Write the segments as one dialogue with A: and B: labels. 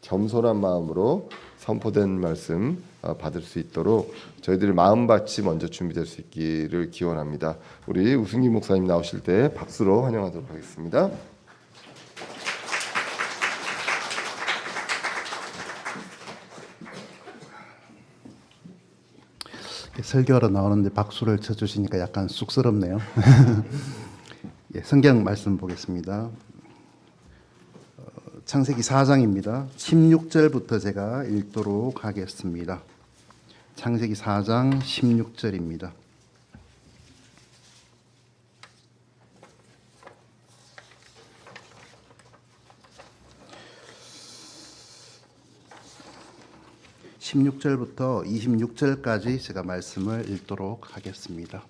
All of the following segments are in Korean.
A: 겸손한 마음으로 선포된 말씀 받을 수 있도록 저희들 마음밭이 먼저 준비될 수 있기를 기원합니다. 우리 우승기 목사님 나오실 때 박수로 환영하도록 하겠습니다.
B: 설교하러 나오는데 박수를 쳐주시니까 약간 쑥스럽네요. 예, 성경 말씀 보겠습니다. 창세기 4장입니다. 16절부터 제가 읽도록 하겠습니다. 창세기 4장 16절입니다. (16절부터) (26절까지) 제가 말씀을 읽도록 하겠습니다.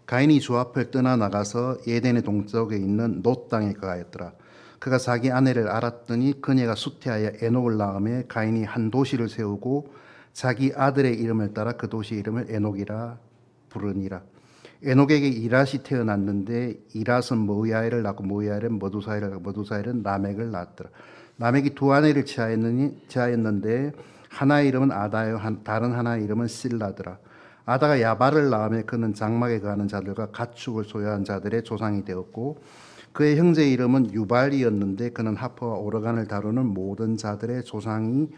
B: 가인이 주 앞을 떠나 나가서 에덴의 동쪽에 있는 놋 땅에 거하였더라. 그가 자기 아내를 알았더니 그녀가 수태하여 에녹을 낳음에 가인이 한 도시를 세우고 자기 아들의 이름을 따라 그 도시의 이름을 에녹이라 부르니라. 에녹에게 이랏이 태어났는데 이랏은 모이아엘을 낳고 모이아엘은 머두사엘을 낳고 머두사엘은 라멕을 낳았더라. 라멕이 두 아내를 취하였는데 하나의 이름은 아다요 다른 하나의 이름은 실라더라. 아다가 야발을 낳으며 그는 장막에 거하는 자들과 가축을 소유한 자들의 조상이 되었고 그의 형제의 이름은 유발이었는데 그는 하퍼와 오르간을 다루는 모든 자들의 조상이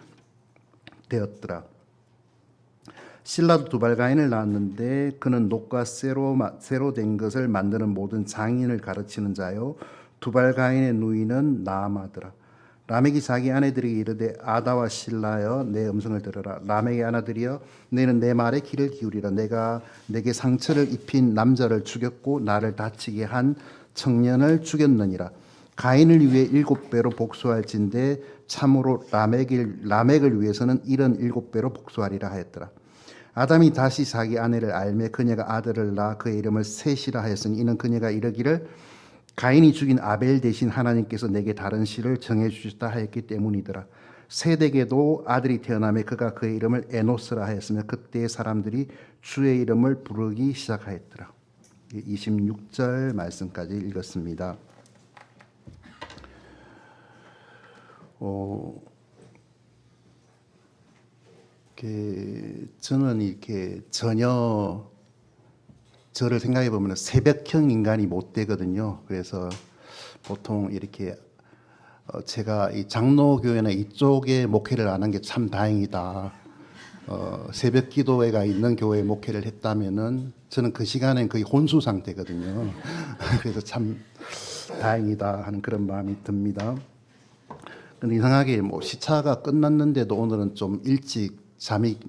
B: 되었더라. 실라도 두발가인을 낳았는데 그는 녹과 쇠로 된 것을 만드는 모든 장인을 가르치는 자요 두발가인의 누이는 나아마더라. 라멕이 자기 아내들에게 이르되 아다와 실라여 내 음성을 들으라. 라멕의 아내들이여 너희는 내 말에 귀를 기울이라. 내가 내게 상처를 입힌 남자를 죽였고 나를 다치게 한 청년을 죽였느니라. 가인을 위해 7배로 복수할진대 참으로 라멕을 위해서는 77배로 복수하리라 하였더라. 아담이 다시 자기 아내를 알매 그녀가 아들을 낳아 그의 이름을 셋이라 하였으니 이는 그녀가 이르기를 가인이 죽인 아벨 대신 하나님께서 내게 다른 씨를 정해주셨다 하였기 때문이더라. 셋에게도 아들이 태어나며 그가 그의 이름을 에노스라 하였으며 그때의 사람들이 주의 이름을 부르기 시작하였더라. 26절 말씀까지 읽었습니다. 저는 이렇게 전혀 저를 생각해 보면 새벽형 인간이 못 되거든요. 그래서 보통 이렇게 제가 이 장로교회나 이쪽에 목회를 안 한 게 참 다행이다. 새벽 기도회가 있는 교회에 목회를 했다면은 저는 그 시간엔 거의 혼수 상태거든요. 그래서 참 다행이다 하는 그런 마음이 듭니다. 근데 이상하게 뭐 시차가 끝났는데도 오늘은 좀 일찍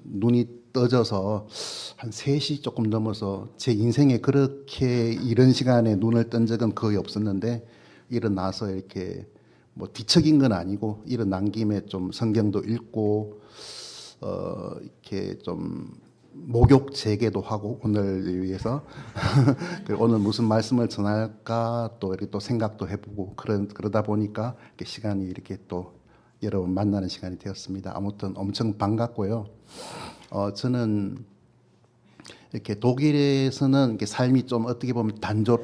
B: 눈이 떠져서 한 3시 조금 넘어서 제 인생에 그렇게 이런 시간에 눈을 뜬 적은 거의 없었는데 일어나서 이렇게 뭐 뒤척인 건 아니고 일어난 김에 좀 성경도 읽고 이렇게 좀 목욕 재개도 하고 오늘 위해서 오늘 무슨 말씀을 전할까 또 이렇게 또 생각도 해보고 그러다 보니까 이렇게 시간이 이렇게 또 여러분 만나는 시간이 되었습니다. 아무튼 엄청 반갑고요. 저는 이렇게 독일에서는 이렇게 삶이 좀 어떻게 보면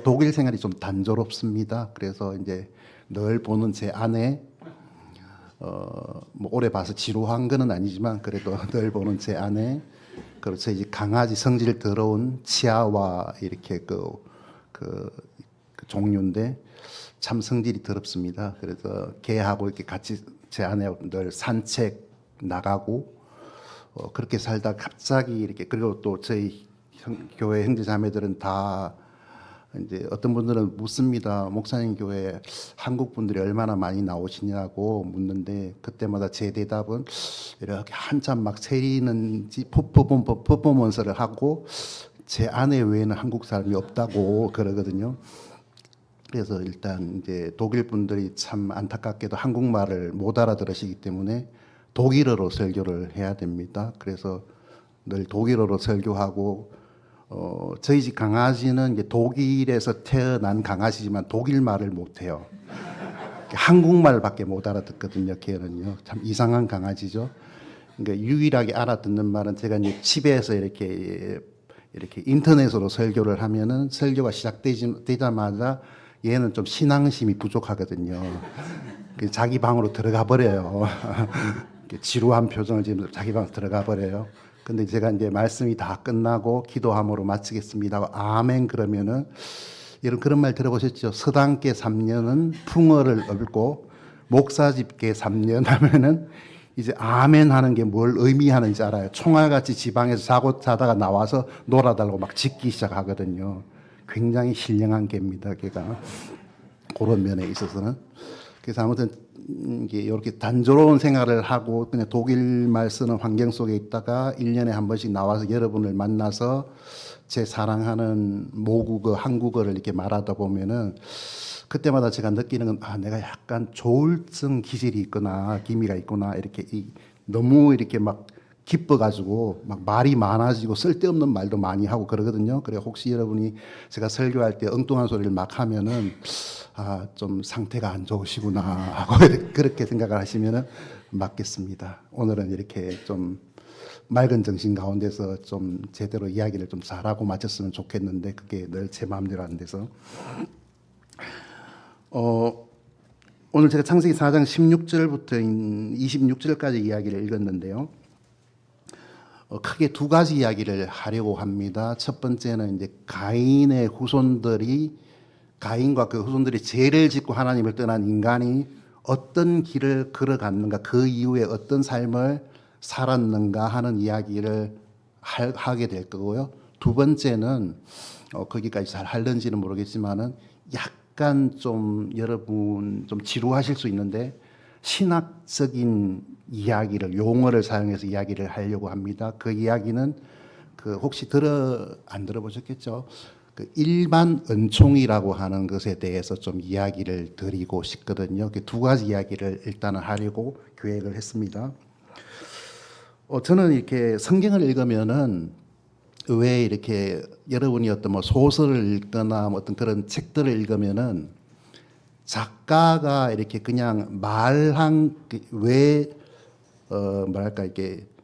B: 독일 생활이 좀 단조롭습니다. 그래서 이제 늘 보는 제 아내, 뭐 오래 봐서 지루한 거는 아니지만 그래도 늘 보는 제 아내, 그리고 저희 집 강아지 성질 더러운 치아와 이렇게 그 종류인데 참 성질이 더럽습니다. 그래서 걔하고 이렇게 같이 제 아내하고 늘 산책 나가고 그렇게 살다 갑자기 이렇게 그리고 또 저희 교회 형제 자매들은 다 이제 어떤 분들은 묻습니다. 목사님 교회 한국 분들이 얼마나 많이 나오시냐고 묻는데 그때마다 제 대답은 이렇게 한참 막 세리는 퍼포먼스를 하고 제 아내 외에는 한국 사람이 없다고 그러거든요. 그래서 일단 이제 독일 분들이 참 안타깝게도 한국말을 못 알아들으시기 때문에 독일어로 설교를 해야 됩니다. 그래서 늘 독일어로 설교하고 저희 집 강아지는 이제 독일에서 태어난 강아지지만 독일 말을 못 해요. 한국말밖에 못 알아듣거든요. 걔는요. 참 이상한 강아지죠. 그러니까 유일하게 알아듣는 말은 제가 이제 집에서 이렇게 인터넷으로 설교를 하면은 설교가 시작되자마자 얘는 좀 신앙심이 부족하거든요. 자기 방으로 들어가 버려요. 지루한 표정을 지으면서 자기 방으로 들어가 버려요. 근데 제가 이제 말씀이 다 끝나고 기도함으로 마치겠습니다 하고 아멘 그러면은, 여러분 그런 말 들어보셨죠? 서당계 3년은 풍어를 얻고 목사집계 3년 하면은 이제 아멘 하는 게 뭘 의미하는지 알아요. 총알같이 지방에서 자다가 나와서 놀아달라고 막 짖기 시작하거든요. 굉장히 신령한 개입니다, 걔가. 그런 면에 있어서는. 그래서 아무튼 이게 이렇게 단조로운 생활을 하고 그냥 독일말 쓰는 환경 속에 있다가 1년에 한 번씩 나와서 여러분을 만나서 제 사랑하는 모국어 한국어를 이렇게 말하다 보면은 그때마다 제가 느끼는 건, 아, 내가 약간 조울증 기질이 있구나, 기미가 있구나, 이렇게 너무 이렇게 막 기뻐가지고 막 말이 많아지고 쓸데없는 말도 많이 하고 그러거든요. 그래 혹시 여러분이 제가 설교할 때 엉뚱한 소리를 막 하면은, 아, 좀 상태가 안 좋으시구나 하고 그렇게 생각을 하시면은 맞겠습니다. 오늘은 이렇게 좀 맑은 정신 가운데서 좀 제대로 이야기를 좀 잘하고 마쳤으면 좋겠는데 그게 늘 제 마음대로 안 돼서. 오늘 제가 창세기 4장 16절부터 26절까지 이야기를 읽었는데요. 크게 두 가지 이야기를 하려고 합니다. 첫 번째는 이제 가인의 후손들이, 가인과 그 후손들이 죄를 짓고 하나님을 떠난 인간이 어떤 길을 걸어갔는가, 그 이후에 어떤 삶을 살았는가 하는 이야기를 하게 될 거고요. 두 번째는 거기까지 잘 할는지는 모르겠지만은 약간 좀 여러분 좀 지루하실 수 있는데 신학적인 이야기를, 용어를 사용해서 이야기를 하려고 합니다. 그 이야기는 그 혹시 안 들어보셨겠죠? 그 일반 은총이라고 하는 것에 대해서 좀 이야기를 드리고 싶거든요. 그 두 가지 이야기를 일단은 하려고 계획을 했습니다. 저는 이렇게 성경을 읽으면은 왜 이렇게 여러분이 어떤 뭐 소설을 읽거나 뭐 어떤 그런 책들을 읽으면은 작가가 이렇게 그냥 뭐랄까 이렇게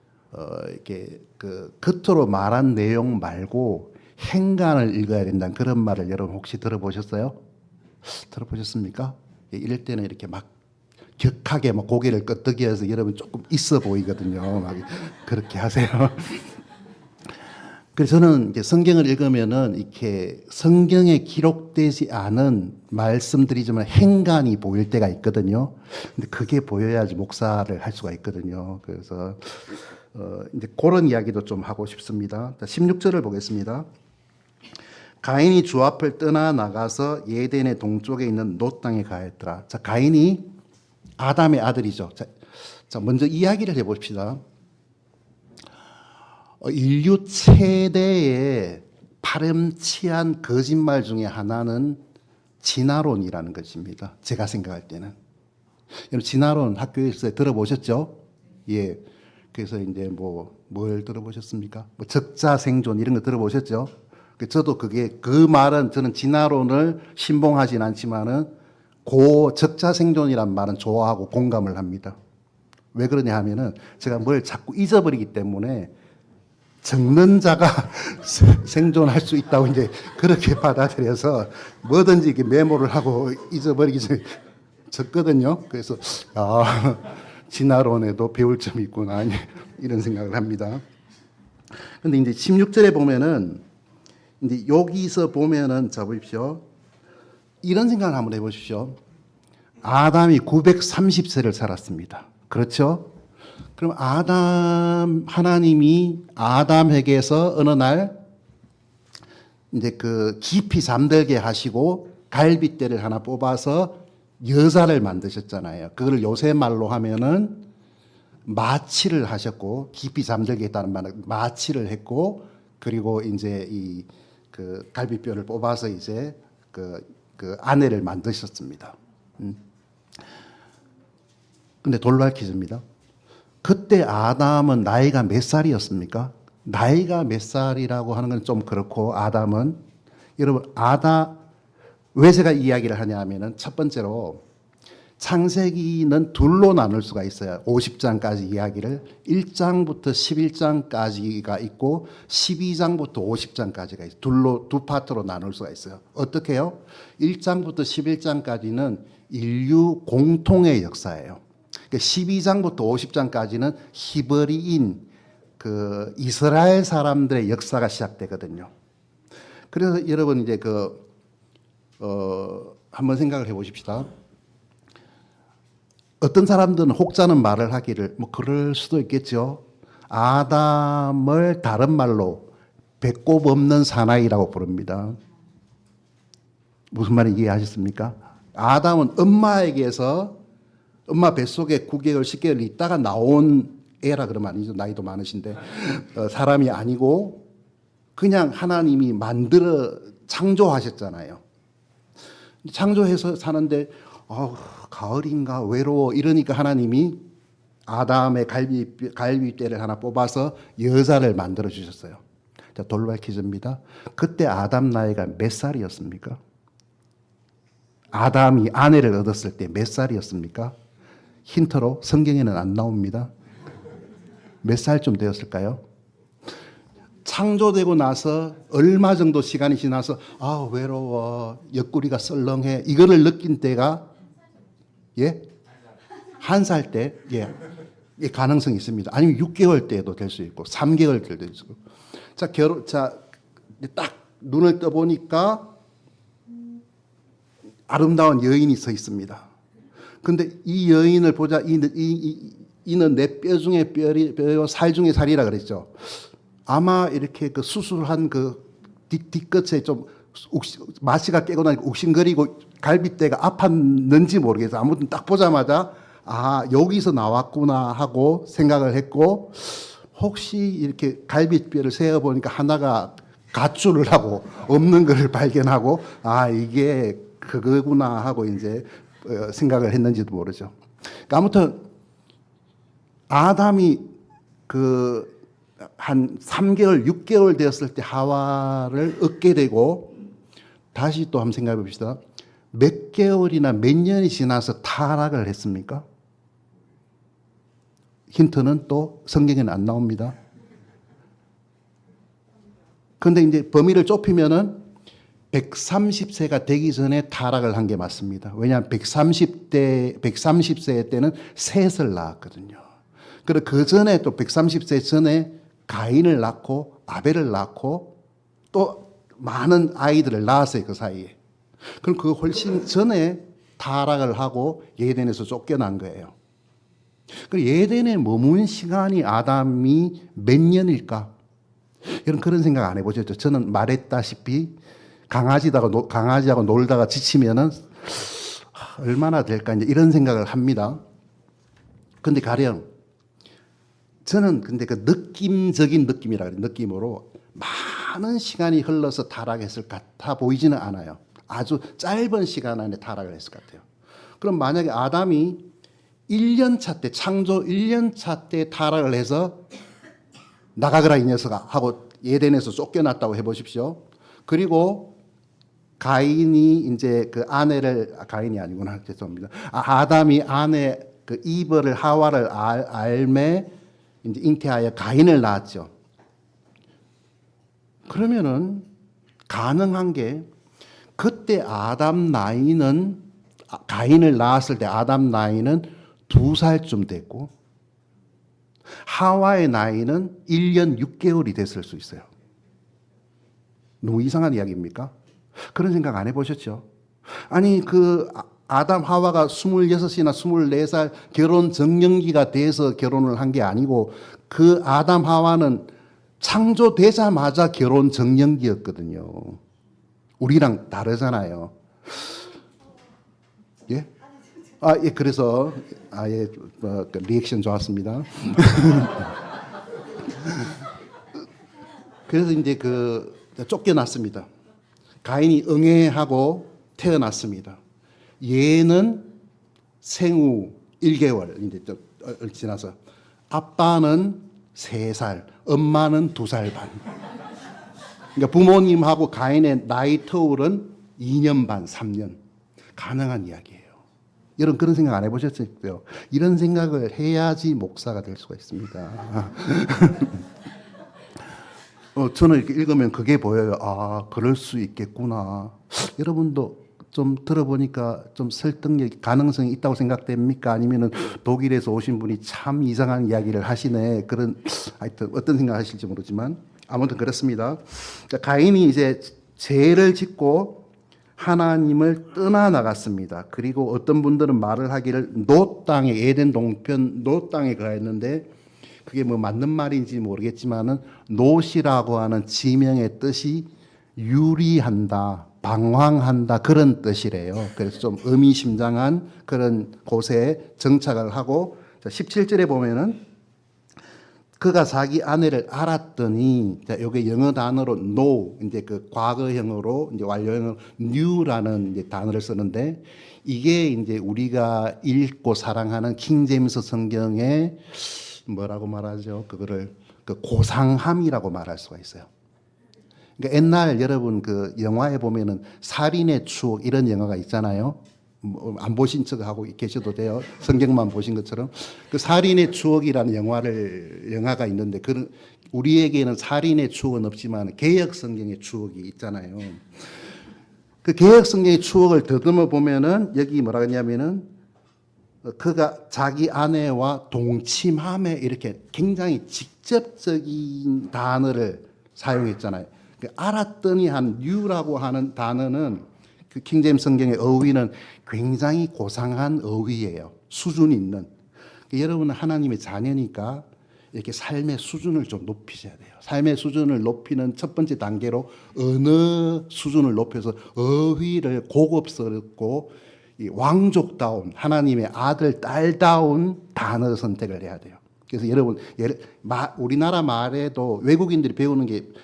B: 그 겉으로 말한 내용 말고 행간을 읽어야 된다는 그런 말을 여러분 혹시 들어보셨어요? 들어보셨습니까? 이럴 때는 이렇게 막 격하게 막 고개를 끄덕여서 여러분 조금 있어 보이거든요. 막 그렇게 하세요. 그래서 저는 이제 성경을 읽으면은 이렇게 성경에 기록되지 않은 말씀들이지만 행간이 보일 때가 있거든요. 근데 그게 보여야지 목사를 할 수가 있거든요. 그래서 이제 그런 이야기도 좀 하고 싶습니다. 16절을 보겠습니다. 가인이 주 앞을 떠나 나가서 예덴의 동쪽에 있는 놋 땅에 가했더라. 자, 가인이 아담의 아들이죠. 자, 먼저 이야기를 해봅시다. 인류 최대의 파렴치한 거짓말 중에 하나는 진화론이라는 것입니다. 제가 생각할 때는. 여러분, 진화론 학교에서 들어보셨죠? 예. 그래서 이제 뭘 들어보셨습니까? 뭐 적자생존 이런 거 들어보셨죠? 저도 그 말은 저는 진화론을 신봉하진 않지만은 적자생존이란 말은 좋아하고 공감을 합니다. 왜 그러냐 하면은 제가 뭘 자꾸 잊어버리기 때문에 적는 자가 생존할 수 있다고 이제 그렇게 받아들여서 뭐든지 이렇게 메모를 하고 잊어버리기 전에 적거든요. 그래서 진화론에도 배울 점이 있구나 이런 생각을 합니다. 근데 이제 16절에 보면은 이제 여기서 보면은 자 보십시오. 이런 생각을 한번 해보십시오. 아담이 930세를 살았습니다. 그렇죠? 그럼 하나님이 아담에게서 어느 날 이제 그 깊이 잠들게 하시고 갈빗대를 하나 뽑아서 여자를 만드셨잖아요. 그걸 요새 말로 하면은 마취를 하셨고, 깊이 잠들게 했다는 말은 마취를 했고, 그리고 이제 그 갈비뼈를 뽑아서 이제 그 아내를 만드셨습니다. 근데 돌발 퀴즈입니다. 그때 아담은 나이가 몇 살이었습니까? 나이가 몇 살이라고 하는 건 좀 그렇고, 아담은, 여러분, 왜 제가 이 이야기를 하냐 하면은 첫 번째로 창세기는 둘로 나눌 수가 있어요. 50장까지 이야기를 1장부터 11장까지가 있고 12장부터 50장까지가 있어요. 두 파트로 나눌 수가 있어요. 어떻게 해요? 1장부터 11장까지는 인류 공통의 역사예요. 12장부터 50장까지는 히브리인 그 이스라엘 사람들의 역사가 시작되거든요. 그래서 여러분 이제 한번 생각을 해보십시다. 어떤 사람들은 혹자는 말을 하기를 뭐 그럴 수도 있겠죠. 아담을 다른 말로 배꼽 없는 사나이라고 부릅니다. 무슨 말인지 이해하셨습니까? 아담은 엄마에게서 엄마 뱃속에 9개월, 10개월 있다가 나온 애라 그러면 아니죠. 나이도 많으신데 사람이 아니고 그냥 하나님이 만들어 창조하셨잖아요. 창조해서 사는데 가을인가 외로워 이러니까 하나님이 아담의 갈비뼈를 하나 뽑아서 여자를 만들어 주셨어요. 자, 돌발 퀴즈입니다. 그때 아담 나이가 몇 살이었습니까? 아담이 아내를 얻었을 때 몇 살이었습니까? 힌트로 성경에는 안 나옵니다. 몇 살쯤 되었을까요? 창조되고 나서 얼마 정도 시간이 지나서 외로워 옆구리가 썰렁해 이거를 느낀 때가 예? 1살 때 예. 가능성이 있습니다. 아니면 6개월 때도 될 수 있고 3개월 때도 있고. 딱 눈을 떠 보니까 아름다운 여인이 서 있습니다. 근데 이 여인을 보자 이는 내 뼈 중에 뼈요 살 중에 살이라 그랬죠. 아마 이렇게 그 수술한 그 뒤끝에 좀 마취가 깨고 나니까 욱신거리고 갈비뼈가 아팠는지 모르겠어요. 아무튼 딱 보자마자 여기서 나왔구나 하고 생각을 했고 혹시 이렇게 갈비뼈를 세어보니까 하나가 가출을 하고 없는 것을 발견하고 이게 그거구나 하고 이제 생각을 했는지도 모르죠. 그러니까 아무튼 아담이 한 3개월, 6개월 되었을 때 하와를 얻게 되고 다시 또 한번 생각해 봅시다. 몇 개월이나 몇 년이 지나서 타락을 했습니까? 힌트는 또 성경에는 안 나옵니다. 그런데 이제 범위를 좁히면은 130세가 되기 전에 타락을 한 게 맞습니다. 왜냐하면 130세 때는 셋을 낳았거든요. 그리고 그 전에 또 130세 전에 가인을 낳고 아벨을 낳고 또 많은 아이들을 낳았어요. 그 사이에. 그럼 그 훨씬 전에 타락을 하고 예덴에서 쫓겨난 거예요. 그리고 예덴에 머문 시간이 아담이 몇 년일까? 여러분 그런 생각 안 해보셨죠? 저는 말했다시피 강아지하고 놀다가 지치면은 얼마나 될까 이제 이런 생각을 합니다. 근데 가령 저는 근데 그 느낌적인 느낌이라 그래요. 느낌으로 많은 시간이 흘러서 타락했을 것 같아 보이지는 않아요. 아주 짧은 시간 안에 타락을 했을 것 같아요. 그럼 만약에 아담이 1년차 때 창조 1년차 때 타락을 해서 나가거라 이 녀석아 하고 예덴에서 쫓겨났다고 해보십시오. 그리고 가인이 이제 그 아내를 가인이 아니구나 죄송합니다. 아담이 아내 그 이브를 하와를 알매 이제 잉태하여 가인을 낳았죠. 그러면은 가능한 게 그때 아담 나이는 가인을 낳았을 때 아담 나이는 2살쯤 됐고 하와의 나이는 1년 6개월이 됐을 수 있어요. 너무 이상한 이야기입니까? 그런 생각 안 해보셨죠? 아니 그 아담 하와가 26이나 24살 결혼 정년기가 돼서 결혼을 한 게 아니고 그 아담 하와는 창조되자마자 결혼 정년기였거든요. 우리랑 다르잖아요. 예? 예, 그래서 리액션 좋았습니다. 그래서 이제 쫓겨났습니다. 가인이 응애하고 태어났습니다. 얘는 생후 1개월 이제 지나서 아빠는 3살, 엄마는 2살 반. 그러니까 부모님하고 가인의 나이 터울은 2년 반, 3년. 가능한 이야기예요. 여러분 그런 생각 안 해보셨어요? 이런 생각을 해야지 목사가 될 수가 있습니다. 저는 이렇게 읽으면 그게 보여요. 아, 그럴 수 있겠구나. 여러분도 좀 들어보니까 좀 설득력, 가능성이 있다고 생각됩니까? 아니면은 독일에서 오신 분이 참 이상한 이야기를 하시네. 그런, 하여튼 어떤 생각 하실지 모르지만 아무튼 그렇습니다. 가인이 이제 죄를 짓고 하나님을 떠나나갔습니다. 그리고 어떤 분들은 말을 하기를 노 땅에, 에덴 동편 노 땅에 가했는데 그게 뭐 맞는 말인지 모르겠지만은 노시라고 하는 지명의 뜻이 유리한다, 방황한다 그런 뜻이래요. 그래서 좀 의미심장한 그런 곳에 정착을 하고 17절에 보면은 그가 자기 아내를 알았더니 여기 영어 단어로 know 이제 그 과거형으로 이제 완료형으로 new라는 이제 단어를 쓰는데 이게 이제 우리가 읽고 사랑하는 킹제임스 성경에 뭐라고 말하죠? 그거를 그 고상함이라고 말할 수가 있어요. 그러니까 옛날 여러분 그 영화에 보면은 살인의 추억 이런 영화가 있잖아요. 안 보신 척 하고 계셔도 돼요. 성경만 보신 것처럼 그 살인의 추억이라는 영화가 있는데 그런 우리에게는 살인의 추억은 없지만 개역 성경의 추억이 있잖아요. 그 개역 성경의 추억을 더듬어 보면은 여기 뭐라 그러냐면은 그가 자기 아내와 동침함에 이렇게 굉장히 직접적인 단어를 사용했잖아요. 알았더니 한 new라고 하는 단어는 그 킹제임스 성경의 어휘는 굉장히 고상한 어휘예요. 수준 있는. 여러분은 하나님의 자녀니까 이렇게 삶의 수준을 좀 높이셔야 돼요. 삶의 수준을 높이는 첫 번째 단계로 언어 수준을 높여서 어휘를 고급스럽고 왕족다운 하나님의 아들 딸다운 단어 선택을 해야 돼요. 그래서 여러분 우리나라 말에도 외국인들이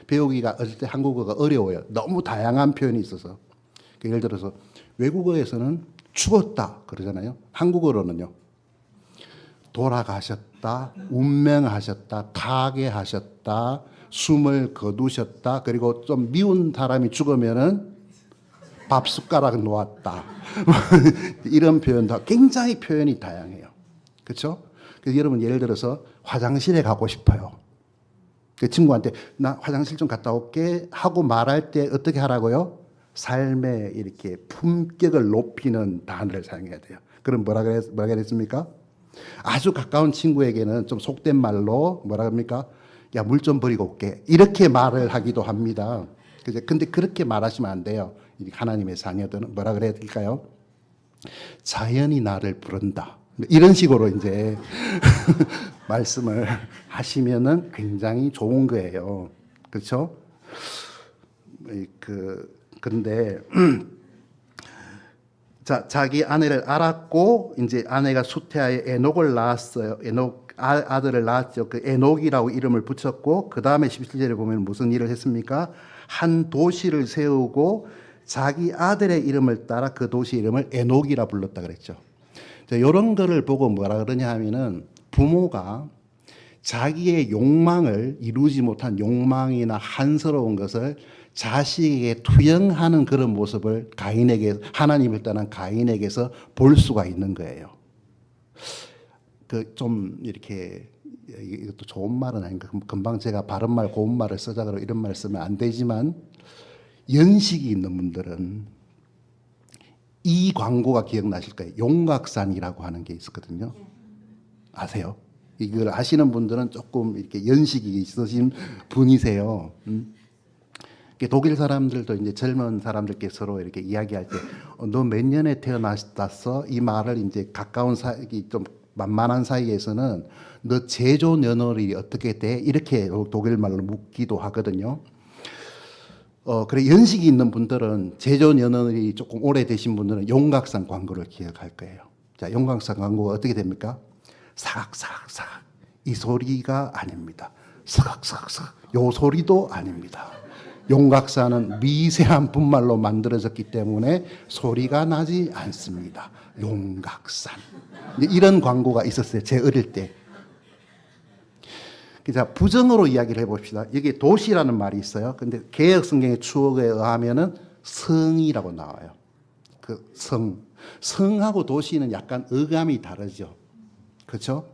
B: 배우기가 어릴 때 한국어가 어려워요. 너무 다양한 표현이 있어서. 예를 들어서 외국어에서는 죽었다 그러잖아요. 한국어로는요. 돌아가셨다, 운명하셨다, 타계하셨다, 숨을 거두셨다. 그리고 좀 미운 사람이 죽으면은 밥 숟가락 놓았다. 이런 표현도 굉장히 표현이 다양해요. 그렇죠? 그래서 여러분 예를 들어서 화장실에 가고 싶어요. 그 친구한테 나 화장실 좀 갔다 올게 하고 말할 때 어떻게 하라고요? 삶의 이렇게 품격을 높이는 단어를 사용해야 돼요. 그럼 뭐라 그랬습니까? 아주 가까운 친구에게는 좀 속된 말로 뭐라 합니까? 야, 물 좀 버리고 올게. 이렇게 말을 하기도 합니다. 근데 그렇게 말하시면 안 돼요. 하나님의 자녀들은 뭐라 그래야 될까요? 자연이 나를 부른다. 이런 식으로 이제 말씀을 하시면은 굉장히 좋은 거예요. 그렇죠? 그런데 자기 아내를 알았고 이제 아내가 수태하여 에녹을 낳았어요. 아들을 낳았죠. 그 에녹이라고 이름을 붙였고 그 다음에 17절에 보면 무슨 일을 했습니까? 한 도시를 세우고 자기 아들의 이름을 따라 그 도시 이름을 에녹이라 불렀다 그랬죠. 이런 거를 보고 뭐라 그러냐 하면은 부모가 자기의 욕망을 이루지 못한 욕망이나 한스러운 것을 자식에게 투영하는 그런 모습을 하나님을 떠난 가인에게서 볼 수가 있는 거예요. 좀 이렇게 이것도 좋은 말은 아닌가. 금방 제가 바른 말, 고운 말을 쓰자 그러고 이런 말 쓰면 안 되지만 연식이 있는 분들은 이 광고가 기억나실 거예요. 용각산이라고 하는 게 있었거든요. 아세요? 이걸 아시는 분들은 조금 이렇게 연식이 있으신 분이세요. 독일 사람들도 이제 젊은 사람들께 서로 이렇게 이야기할 때, 너 몇 년에 태어났어? 이 말을 이제 가까운 사이, 좀 만만한 사이에서는 너 제조 년월이 어떻게 돼? 이렇게 독일 말로 묻기도 하거든요. 그래 연식이 있는 분들은 제조 년월이 조금 오래되신 분들은 용각산 광고를 기억할 거예요. 자, 용각산 광고가 어떻게 됩니까? 사각사각사각 이 소리가 아닙니다. 사각사각사각 요 소리도 아닙니다. 용각산은 미세한 분말로 만들어졌기 때문에 소리가 나지 않습니다. 용각산 이런 광고가 있었어요. 제 어릴 때. 자, 부정으로 이야기를 해봅시다. 여기 도시라는 말이 있어요. 근데 개역 성경의 추억에 의하면은 성이라고 나와요. 그 성. 성하고 도시는 약간 어감이 다르죠. 그렇죠?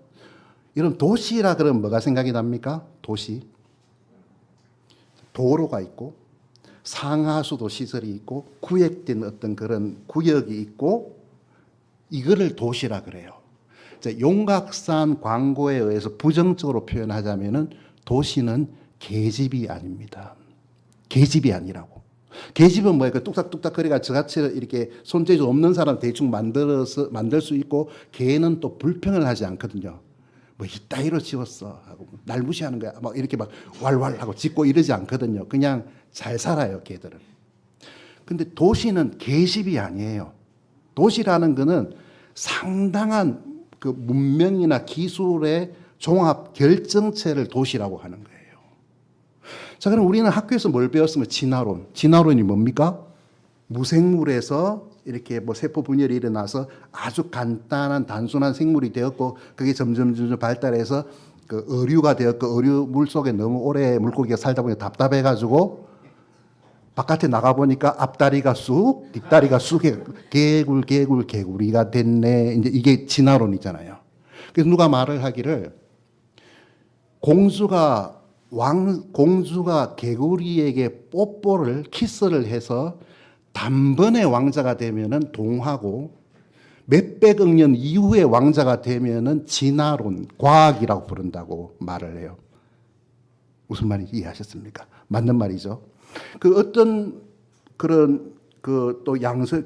B: 여러분 도시라 그러면 뭐가 생각이 납니까? 도시. 도로가 있고 상하수도 시설이 있고 구획된 어떤 그런 구역이 있고 이거를 도시라 그래요. 용각산 광고에 의해서 부정적으로 표현하자면은 도시는 계집이 아닙니다. 계집이 아니라고. 계집은 뭐예요? 뚝딱뚝딱 거리가 저같이 이렇게 손재주 없는 사람 대충 만들 수 있고 개는 또 불평을 하지 않거든요. 뭐 이따위로 지었어 하고 날 무시하는 거야. 막 이렇게 막 왈왈 하고 짖고 이러지 않거든요. 그냥 잘 살아요, 개들은. 근데 도시는 계집이 아니에요. 도시라는 거는 상당한 그 문명이나 기술의 종합 결정체를 도시라고 하는 거예요. 자, 그럼 우리는 학교에서 뭘 배웠습니까? 진화론. 진화론이 뭡니까? 무생물에서 이렇게 뭐 세포 분열이 일어나서 아주 간단한 단순한 생물이 되었고 그게 점점 발달해서 그 어류가 되었고 어류 물 속에 너무 오래 물고기가 살다 보니 답답해가지고 바깥에 나가 보니까 앞다리가 쑥 뒷다리가 쑥 개구리가 됐네. 이제 이게 진화론이잖아요. 그래서 누가 말을 하기를 공주가 개구리에게 뽀뽀를 키스를 해서 단번에 왕자가 되면은 동하고 몇백억 년 이후에 왕자가 되면은 진화론, 과학이라고 부른다고 말을 해요. 무슨 말인지 이해하셨습니까? 맞는 말이죠. 그 어떤 그런 그 또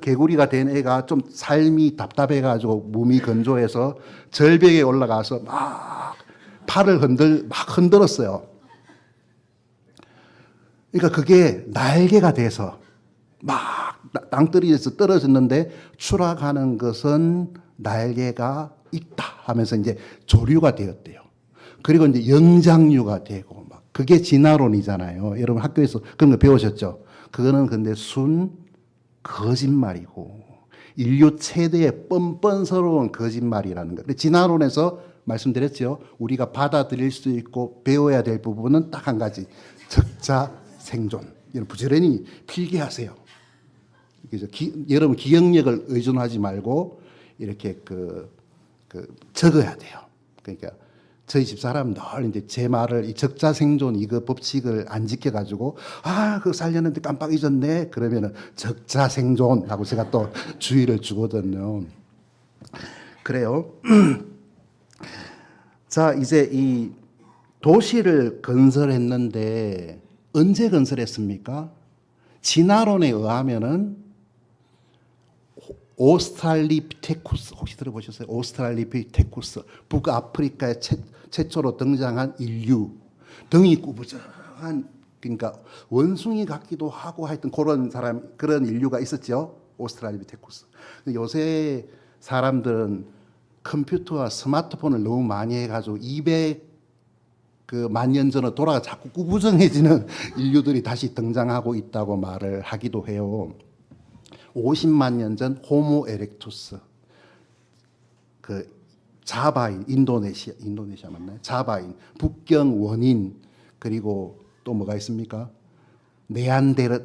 B: 개구리가 된 애가 좀 삶이 답답해가지고 몸이 건조해서 절벽에 올라가서 막 팔을 흔들었어요. 그러니까 그게 날개가 돼서 막 땅덩이에서 떨어졌는데 추락하는 것은 날개가 있다 하면서 이제 조류가 되었대요. 그리고 이제 영장류가 되고 막 그게 진화론이잖아요. 여러분 학교에서 그런 거 배우셨죠? 그거는 근데 순 거짓말이고 인류 최대의 뻔뻔스러운 거짓말이라는 거. 진화론에서 말씀드렸죠. 우리가 받아들일 수 있고 배워야 될 부분은 딱 한 가지. 적자 생존. 여러분 부지런히 필기하세요. 그래서 여러분 기억력을 의존하지 말고 이렇게 적어야 돼요. 그러니까 저희 집 사람 늘 이제 제 말을 이 적자 생존 이거 법칙을 안 지켜가지고 그거 살렸는데 깜빡 잊었네. 그러면은 적자 생존하고 제가 또 주의를 주거든요. 그래요. 자, 이제 이 도시를 건설했는데 언제 건설했습니까? 진화론에 의하면은 오스트랄리피테쿠스 혹시 들어보셨어요? 오스트랄리피테쿠스 북아프리카에 최초로 등장한 인류 등이 꾸부정한 그러니까 원숭이 같기도 하고 하여튼 그런 인류가 있었죠. 오스트랄리피테쿠스. 요새 사람들은 컴퓨터와 스마트폰을 너무 많이 해가지고 200만 년 전으로 돌아가 자꾸 꾸부정해지는 인류들이 다시 등장하고 있다고 말을 하기도 해요. 50만 년 전 호모 에렉투스 자바인 인도네시아 맞나요? 자바인 북경 원인 그리고 또 뭐가 있습니까?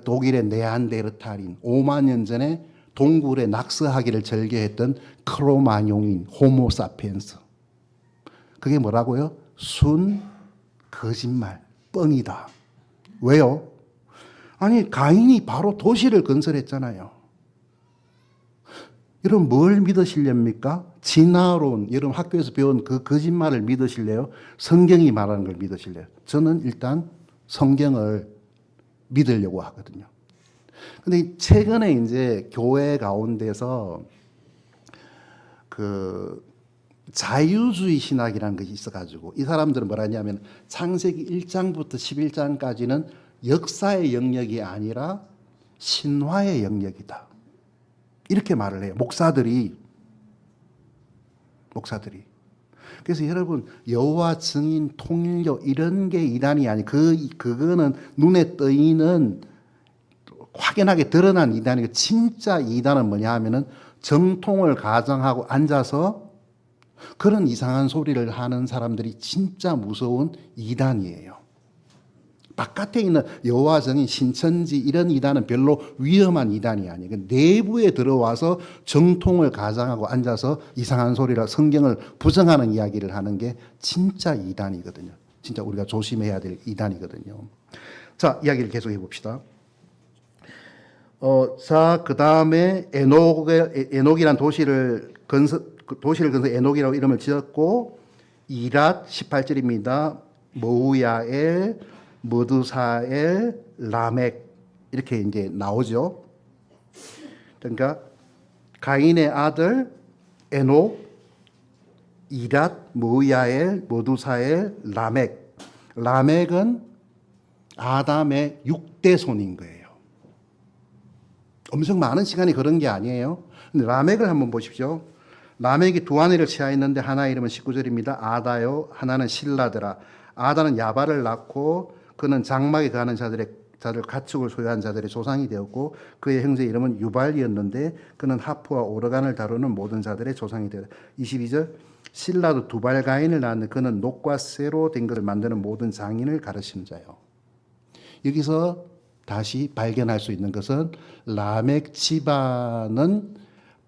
B: 독일의 네안데르탈인 5만 년 전에 동굴에 낙서하기를 즐겨했던 크로마뇽인 호모사피엔스 그게 뭐라고요? 순 거짓말 뻥이다. 왜요? 아니 가인이 바로 도시를 건설했잖아요. 여러분 뭘 믿으시렵니까? 진화론, 여러분 학교에서 배운 그 거짓말을 믿으실래요? 성경이 말하는 걸 믿으실래요? 저는 일단 성경을 믿으려고 하거든요. 근데 최근에 이제 교회 가운데서 자유주의 신학이라는 것이 있어가지고 이 사람들은 뭐라 하냐면 창세기 1장부터 11장까지는 역사의 영역이 아니라 신화의 영역이다. 이렇게 말을 해요. 목사들이. 그래서 여러분 여호와 증인 통일교 이런 게 이단이 아니 그거는 눈에 떠있는 확연하게 드러난 이단이고 진짜 이단은 뭐냐 하면은 정통을 가정하고 앉아서 그런 이상한 소리를 하는 사람들이 진짜 무서운 이단이에요. 바깥에 있는 여호와 성인, 신천지 이런 이단은 별로 위험한 이단이 아니에요. 내부에 들어와서 정통을 가장하고 앉아서 이상한 소리라 성경을 부정하는 이야기를 하는 게 진짜 이단이거든요. 진짜 우리가 조심해야 될 이단이거든요. 자, 이야기를 계속해 봅시다. 자, 그 다음에 에녹이란 도시를 건설 에녹이라고 이름을 지었고, 이랏 18절입니다. 모우야엘, 머두사엘, 라멕 이렇게 이제 나오죠. 그러니까 가인의 아들 에녹, 이랏, 모우야엘, 머두사엘, 라멕. 라멕은 아담의 6대 손인 거예요. 엄청 많은 시간이 그런 게 아니에요. 근데 라멕을 한번 보십시오. 라멕이 두 아내를 취하였는데 하나의 이름은 19절입니다. 아다요, 하나는 실라더라. 아다는 야발을 낳고 그는 장막에 거하는 자들 가축을 소유한 자들의 조상이 되었고 그의 형제 이름은 유발이었는데 그는 하프와 오르간을 다루는 모든 자들의 조상이 되었다. 22절 실라도 두발 가인을 낳았는데 그는 녹과 쇠로 된 것을 만드는 모든 장인을 가르치는 자요. 여기서 다시 발견할 수 있는 것은 라멕 집안은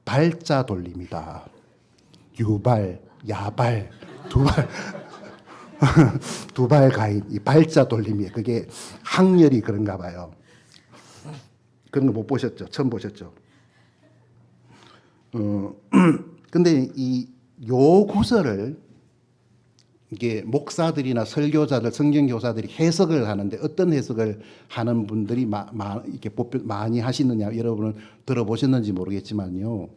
B: 발자 돌림이다. 유발, 야발, 두발 가인, 이 발자 돌림이에요. 그게 학렬이 그런가 봐요. 그런 거 못 보셨죠? 처음 보셨죠? 근데 요 구절을 이게 목사들이나 설교자들, 성경교사들이 해석을 하는데 어떤 해석을 하는 분들이 이렇게 많이 하시느냐 여러분은 들어보셨는지 모르겠지만요.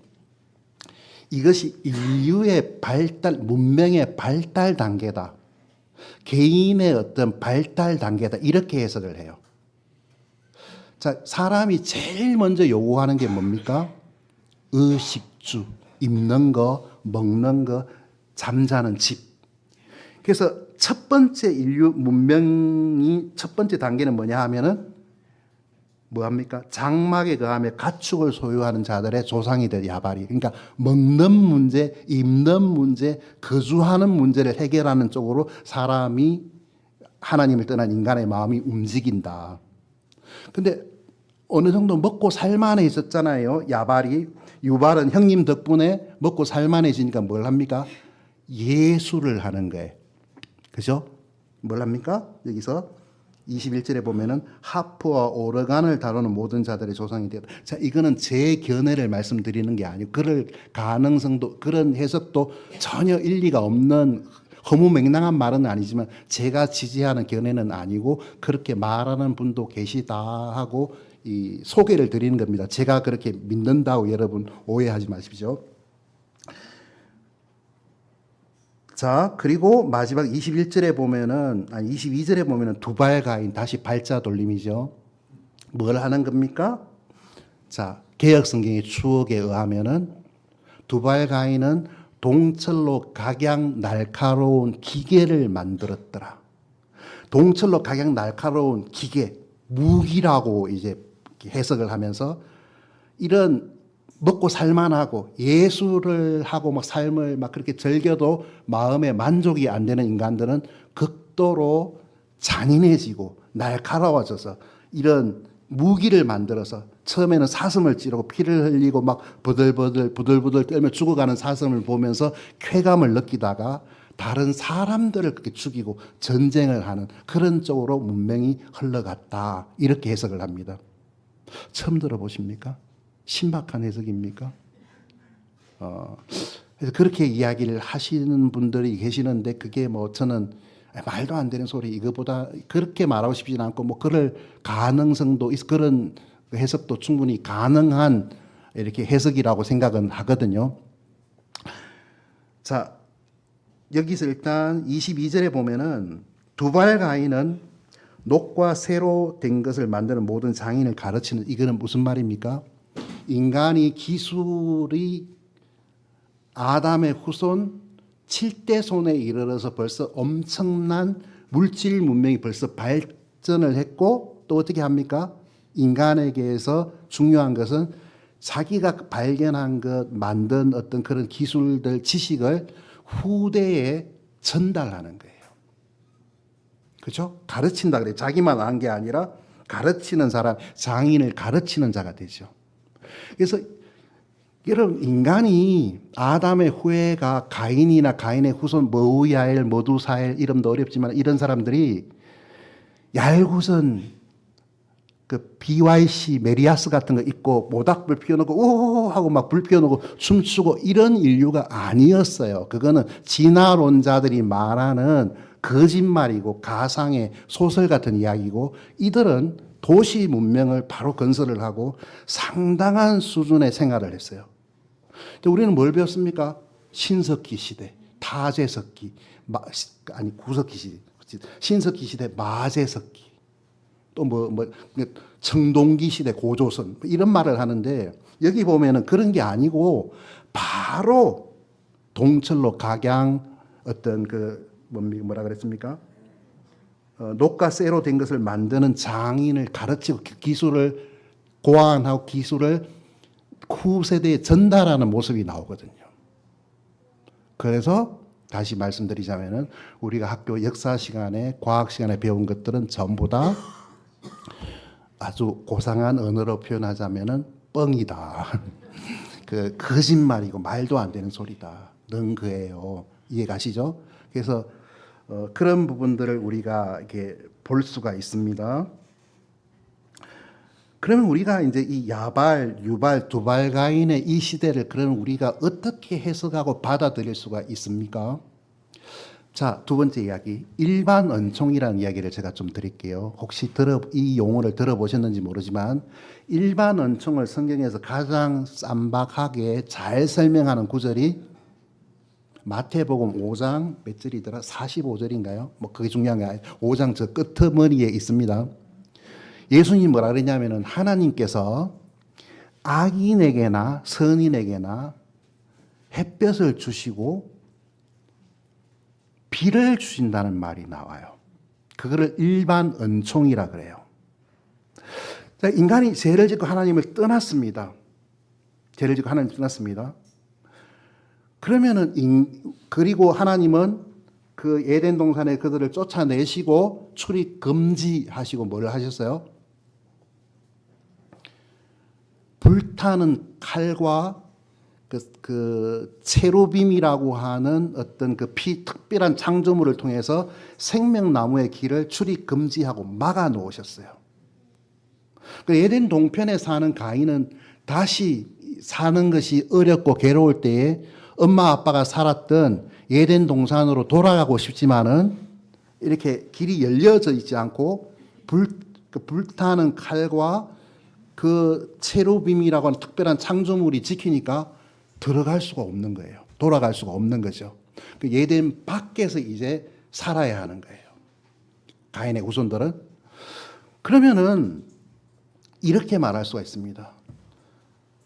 B: 이것이 인류의 발달, 문명의 발달 단계다. 개인의 어떤 발달 단계다. 이렇게 해석을 해요. 자, 사람이 제일 먼저 요구하는 게 뭡니까? 의식주, 입는 거, 먹는 거, 잠자는 집. 그래서 첫 번째 인류 문명이 첫 번째 단계는 뭐냐 하면은 뭐합니까? 장막에 거하며 가축을 소유하는 자들의 조상이 될 야발이. 그러니까 먹는 문제, 입는 문제, 거주하는 문제를 해결하는 쪽으로 사람이 하나님을 떠난 인간의 마음이 움직인다. 근데 어느 정도 먹고 살만해졌잖아요. 야발이. 유발은 형님 덕분에 먹고 살만해지니까 뭘 합니까? 예술을 하는 거예요. 그죠? 뭘 합니까? 여기서 21절에 보면은 하프와 오르간을 다루는 모든 자들의 조상이 되었다. 자, 이거는 제 견해를 말씀드리는 게 아니고 그럴 가능성도 그런 해석도 전혀 일리가 없는 허무맹랑한 말은 아니지만 제가 지지하는 견해는 아니고 그렇게 말하는 분도 계시다 하고 이 소개를 드리는 겁니다. 제가 그렇게 믿는다고 여러분 오해하지 마십시오. 자, 그리고 마지막 21절에 보면은, 22절에 보면은 두발 가인, 다시 발자 돌림이죠. 뭘 하는 겁니까? 자, 개혁 성경의 추억에 의하면은 두발 가인은 동철로 각양 날카로운 기계를 만들었더라. 동철로 각양 날카로운 기계, 무기라고 이제 해석을 하면서 이런 먹고 살만하고 예술을 하고 막 삶을 막 그렇게 즐겨도 마음에 만족이 안 되는 인간들은 극도로 잔인해지고 날카로워져서 이런 무기를 만들어서 처음에는 사슴을 찌르고 피를 흘리고 막 부들부들 떨며 죽어가는 사슴을 보면서 쾌감을 느끼다가 다른 사람들을 그렇게 죽이고 전쟁을 하는 그런 쪽으로 문명이 흘러갔다. 이렇게 해석을 합니다. 처음 들어보십니까? 신박한 해석입니까? 그래서 그렇게 이야기를 하시는 분들이 계시는데 그게 뭐 저는 말도 안 되는 소리 이거보다 그렇게 말하고 싶지는 않고 뭐 그럴 가능성도 그런 해석도 충분히 가능한 이렇게 해석이라고 생각은 하거든요. 자, 여기서 일단 22절에 보면은 두발 가인은 녹과 쇠로 된 것을 만드는 모든 장인을 가르치는 이거는 무슨 말입니까? 인간이 기술이 아담의 후손 7대 손에 이르러서 벌써 엄청난 물질 문명이 벌써 발전을 했고 또 어떻게 합니까? 인간에게서 중요한 것은 자기가 발견한 것, 만든 어떤 그런 기술들, 지식을 후대에 전달하는 거예요. 그죠? 가르친다 그래. 자기만 안 게 아니라 가르치는 사람, 장인을 가르치는 자가 되죠. 그래서 여러분, 인간이 아담의 후예가 가인이나 가인의 후손 머우야엘, 머두사엘, 이름도 어렵지만 이런 사람들이 얄궂은 그 BYC 메리아스 같은 거 입고 모닥불 피워놓고 오 하고 막 불 피워놓고 춤추고 이런 인류가 아니었어요. 그거는 진화론자들이 말하는 거짓말이고 가상의 소설 같은 이야기고, 이들은 도시 문명을 바로 건설을 하고 상당한 수준의 생활을 했어요. 우리는 뭘 배웠습니까? 신석기 시대, 타제석기, 구석기 시대, 신석기 시대, 마제석기, 또 청동기 시대, 고조선, 이런 말을 하는데, 여기 보면은 그런 게 아니고 바로 동철로 각양 어떤 뭐라 그랬습니까? 녹과쇠로 된 것을 만드는 장인을 가르치고 기술을 고안하고 기술을 후세대에 전달하는 모습이 나오거든요. 그래서 다시 말씀드리자면은 우리가 학교 역사 시간에, 과학 시간에 배운 것들은 전부 다 아주 고상한 언어로 표현하자면은 뻥이다. 거짓말이고 말도 안 되는 소리다. 넌 그예요. 이해가시죠? 그래서 그런 부분들을 우리가 이렇게 볼 수가 있습니다. 그러면 우리가 이제 이 야발, 유발, 두발가인의 이 시대를 그러면 우리가 어떻게 해석하고 받아들일 수가 있습니까? 자, 두 번째 이야기, 일반 은총이라는 이야기를 제가 좀 드릴게요. 혹시 이 용어를 들어보셨는지 모르지만, 일반 은총을 성경에서 가장 쌈박하게 잘 설명하는 구절이 마태복음 5장 몇 절이더라? 45절인가요? 그게 중요한 게 아니에요. 5장 저 끄트머리에 있습니다. 예수님이 뭐라 그러냐면은, 하나님께서 악인에게나 선인에게나 햇볕을 주시고 비를 주신다는 말이 나와요. 그거를 일반 은총이라 그래요. 자, 인간이 죄를 짓고 하나님을 떠났습니다. 죄를 짓고 하나님을 떠났습니다. 그러면은 그리고 하나님은 그 에덴 동산에 그들을 쫓아내시고 출입 금지하시고 뭘 하셨어요? 불타는 칼과 그 체루빔이라고 하는 어떤 특별한 창조물을 통해서 생명나무의 길을 출입 금지하고 막아 놓으셨어요. 그 에덴 동편에 사는 가인은 다시 사는 것이 어렵고 괴로울 때에 엄마 아빠가 살았던 에덴 동산으로 돌아가고 싶지만은 이렇게 길이 열려져 있지 않고 불타는 칼과 그 체루빔이라고 하는 특별한 창조물이 지키니까 들어갈 수가 없는 거예요. 돌아갈 수가 없는 거죠. 그 에덴 밖에서 이제 살아야 하는 거예요. 가인의 후손들은. 그러면은 이렇게 말할 수가 있습니다.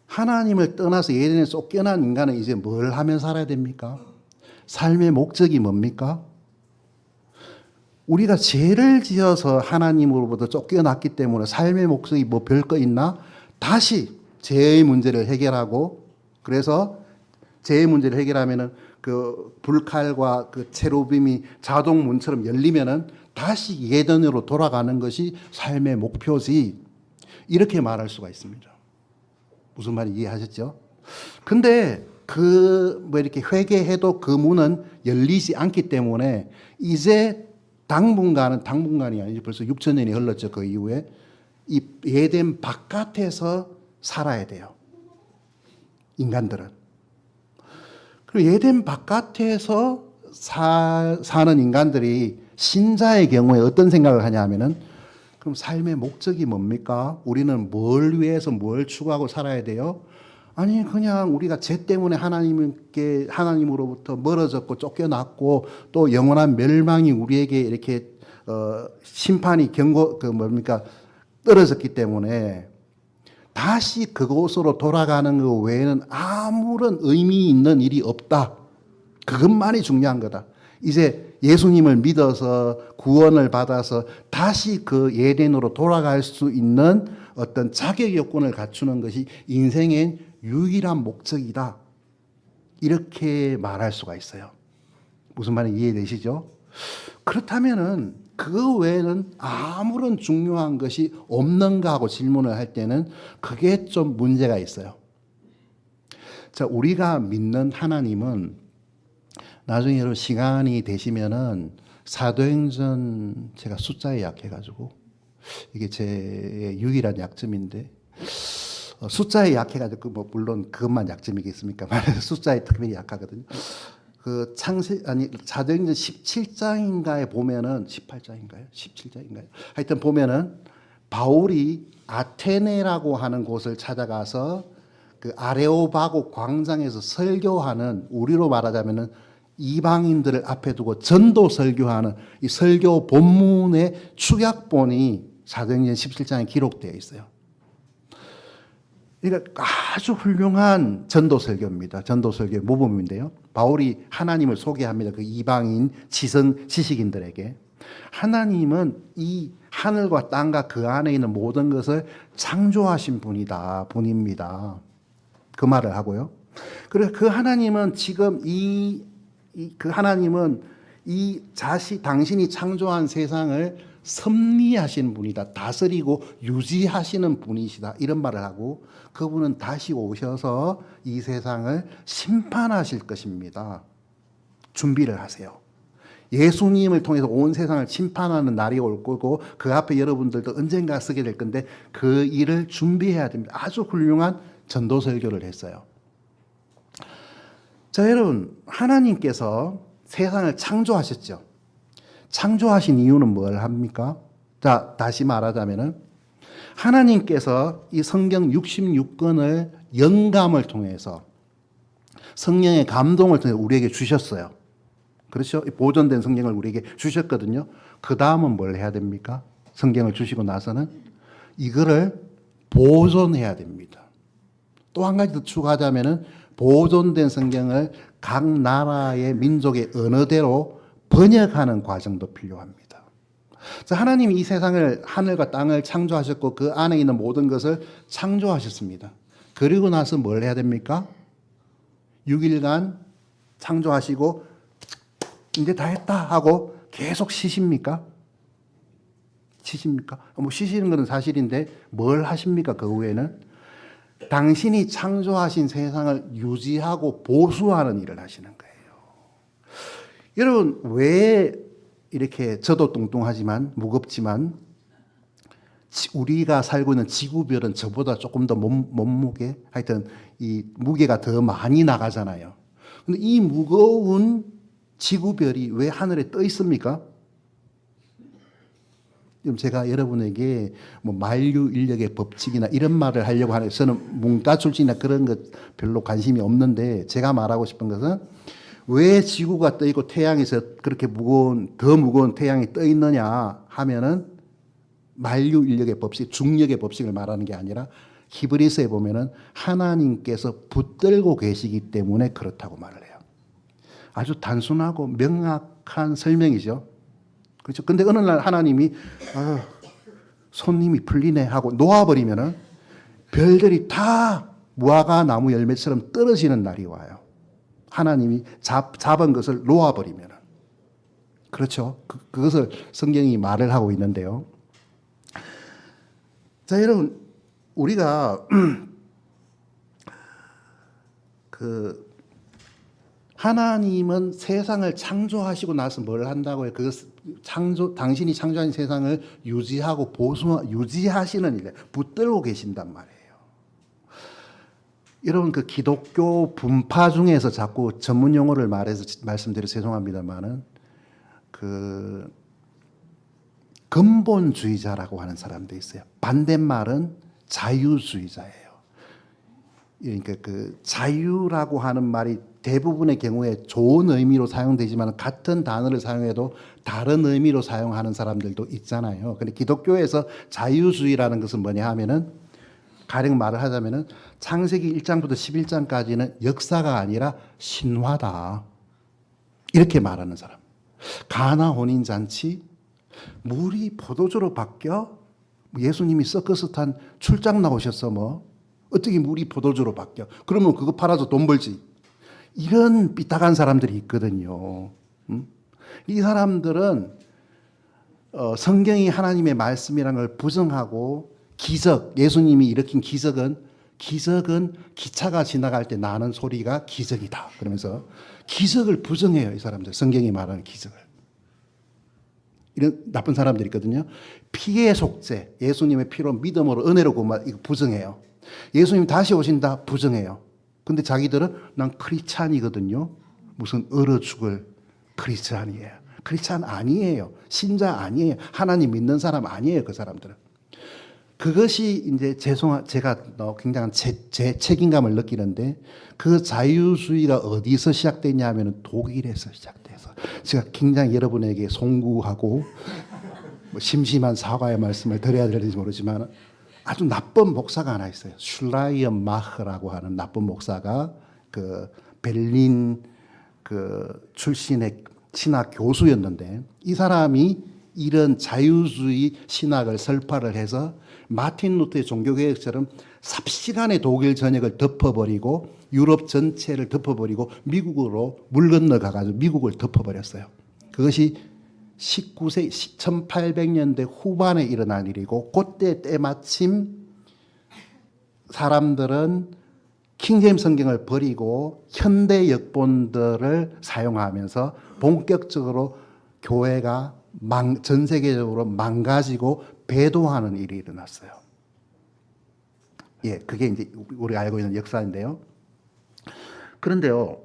B: 하나님을 떠나서 에덴에 쫓겨난 인간은 이제 뭘 하면 살아야 됩니까? 삶의 목적이 뭡니까? 우리가 죄를 지어서 하나님으로부터 쫓겨났기 때문에 삶의 목적이 뭐 별거 있나? 다시 죄의 문제를 해결하고, 그래서 죄의 문제를 해결하면은 그 불칼과 그 체루빔이 자동 문처럼 열리면은 다시 예전으로 돌아가는 것이 삶의 목표지. 이렇게 말할 수가 있습니다. 무슨 말인지 이해하셨죠? 근데 이렇게 회개해도 그 문은 열리지 않기 때문에 이제 당분간이 아니죠. 벌써 6,000년이 흘렀죠. 그 이후에 이 에덴 바깥에서 살아야 돼요. 인간들은. 그리고 에덴 바깥에서 사는 인간들이 신자의 경우에 어떤 생각을 하냐 하면은, 그럼 삶의 목적이 뭡니까? 우리는 뭘 위해서 뭘 추구하고 살아야 돼요? 아니, 그냥 우리가 죄 때문에 하나님으로부터 멀어졌고 쫓겨났고 또 영원한 멸망이 우리에게 이렇게 심판이 떨어졌기 때문에 다시 그곳으로 돌아가는 것 외에는 아무런 의미 있는 일이 없다. 그것만이 중요한 거다. 이제 예수님을 믿어서 구원을 받아서 다시 그 에덴으로 돌아갈 수 있는 어떤 자격 요건을 갖추는 것이 인생의 유일한 목적이다. 이렇게 말할 수가 있어요. 무슨 말인지 이해되시죠? 그렇다면은 그 외에는 아무런 중요한 것이 없는가 하고 질문을 할 때는 그게 좀 문제가 있어요. 자, 우리가 믿는 하나님은 나중에 여러분 시간이 되시면은 사도행전 제가 숫자에 약해가지고 이게 제 유일한 약점인데 숫자에 약해가지고 뭐 물론 그것만 약점이겠습니까? 숫자에 특별히 약하거든요. 그 사도행전 17장인가에 보면은 18장인가요? 17장인가요? 하여튼 보면은 바울이 아테네라고 하는 곳을 찾아가서 그 아레오바고 광장에서 설교하는, 우리로 말하자면은 이방인들을 앞에 두고 전도 설교하는 이 설교 본문의 축약본이 사도행전 17장에 기록되어 있어요. 그러니까 아주 훌륭한 전도 설교입니다. 전도 설교의 모범인데요. 바울이 하나님을 소개합니다. 그 이방인 지식인들에게. 하나님은 이 하늘과 땅과 그 안에 있는 모든 것을 창조하신 분입니다. 그 말을 하고요. 그래서 그 하나님은 지금 그 하나님은 당신이 창조한 세상을 섭리하시는 분이다. 다스리고 유지하시는 분이시다. 이런 말을 하고 그분은 다시 오셔서 이 세상을 심판하실 것입니다. 준비를 하세요. 예수님을 통해서 온 세상을 심판하는 날이 올 거고 그 앞에 여러분들도 언젠가 서게 될 건데 그 일을 준비해야 됩니다. 아주 훌륭한 전도 설교를 했어요. 자, 여러분, 하나님께서 세상을 창조하셨죠. 창조하신 이유는 뭘 합니까? 자, 다시 말하자면은 하나님께서 이 성경 66권을 영감을 통해서 성령의 감동을 통해 우리에게 주셨어요. 그렇죠? 보존된 성경을 우리에게 주셨거든요. 그 다음은 뭘 해야 됩니까? 성경을 주시고 나서는 이거를 보존해야 됩니다. 또 한 가지 더 추가하자면은 보존된 성경을 각 나라의 민족의 언어대로 번역하는 과정도 필요합니다. 자, 하나님이 이 세상을 하늘과 땅을 창조하셨고 그 안에 있는 모든 것을 창조하셨습니다. 그리고 나서 뭘 해야 됩니까? 6일간 창조하시고 이제 다 했다 하고 계속 쉬십니까? 쉬십니까? 뭐 쉬시는 것은 사실인데 뭘 하십니까? 그 후에는 당신이 창조하신 세상을 유지하고 보수하는 일을 하시는 거예요. 여러분, 왜 이렇게 저도 뚱뚱하지만 무겁지만 우리가 살고 있는 지구별은 저보다 조금 더 몸무게, 하여튼 이 무게가 더 많이 나가잖아요. 근데 이 무거운 지구별이 왜 하늘에 떠 있습니까? 지금 제가 여러분에게 뭐 만류 인력의 법칙이나 이런 말을 하려고 하는, 저는 문과 출신이나 그런 것 별로 관심이 없는데 제가 말하고 싶은 것은 왜 지구가 떠 있고 태양에서 그렇게 더 무거운 태양이 떠 있느냐 하면은 만류 인력의 법칙, 중력의 법칙을 말하는 게 아니라 히브리서에 보면은 하나님께서 붙들고 계시기 때문에 그렇다고 말을 해요. 아주 단순하고 명확한 설명이죠. 그렇죠. 근데 어느 날 하나님이 손님이 풀리네 하고 놓아버리면은 별들이 다 무화과 나무 열매처럼 떨어지는 날이 와요. 하나님이 잡은 것을 놓아버리면은. 그렇죠. 그것을 성경이 말을 하고 있는데요. 자, 여러분, 우리가 하나님은 세상을 창조하시고 나서 뭘 한다고요? 당신이 창조한 세상을 유지하고 유지하시는 일, 붙들고 계신단 말이에요. 여러분, 그 기독교 분파 중에서 자꾸 전문 용어를 말씀드려 죄송합니다만은 그 근본주의자라고 하는 사람도 있어요. 반대말은 자유주의자예요. 그러니까 그 자유라고 하는 말이 대부분의 경우에 좋은 의미로 사용되지만 같은 단어를 사용해도 다른 의미로 사용하는 사람들도 있잖아요. 근데 기독교에서 자유주의라는 것은 뭐냐 하면은 가령 말을 하자면은 창세기 1장부터 11장까지는 역사가 아니라 신화다. 이렇게 말하는 사람. 가나 혼인잔치, 물이 포도주로 바뀌어? 예수님이 서커스 탄 출장 나오셨어 뭐. 어떻게 물이 포도주로 바뀌어? 그러면 그거 팔아서 돈 벌지. 이런 삐딱한 사람들이 있거든요. 이 사람들은 성경이 하나님의 말씀이라는 걸 부정하고 기적, 예수님이 일으킨 기적은 기차가 지나갈 때 나는 소리가 기적이다. 그러면서 기적을 부정해요. 이 사람들. 성경이 말하는 기적을. 이런 나쁜 사람들이 있거든요. 피의 속죄, 예수님의 피로 믿음으로 은혜로 구원, 이거 부정해요. 예수님 다시 오신다, 부정해요. 근데 자기들은 난 크리스찬이거든요. 무슨 얼어 죽을 크리스찬이에요. 크리스찬 아니에요. 신자 아니에요. 하나님 믿는 사람 아니에요. 그 사람들은. 그것이 이제 제가 굉장한 제 책임감을 느끼는데 그 자유주의가 어디서 시작됐냐 하면 독일에서 시작돼서 제가 굉장히 여러분에게 송구하고 뭐 심심한 사과의 말씀을 드려야 될지 모르지만 아주 나쁜 목사가 하나 있어요. 슐라이언마흐라고 하는 나쁜 목사가 그 베를린 그 출신의 신학 교수였는데 이 사람이 이런 자유주의 신학을 설파를 해서 마틴 루터의 종교개혁처럼 삽시간에 독일 전역을 덮어버리고 유럽 전체를 덮어버리고 미국으로 물 건너가가지고 미국을 덮어버렸어요. 그것이 19세 1800년대 후반에 일어난 일이고 그때 때마침 사람들은 킹제임스 성경을 버리고 현대 역본들을 사용하면서 본격적으로 교회가 전 세계적으로 망가지고 배도하는 일이 일어났어요. 예, 그게 이제 우리가 알고 있는 역사인데요. 그런데요,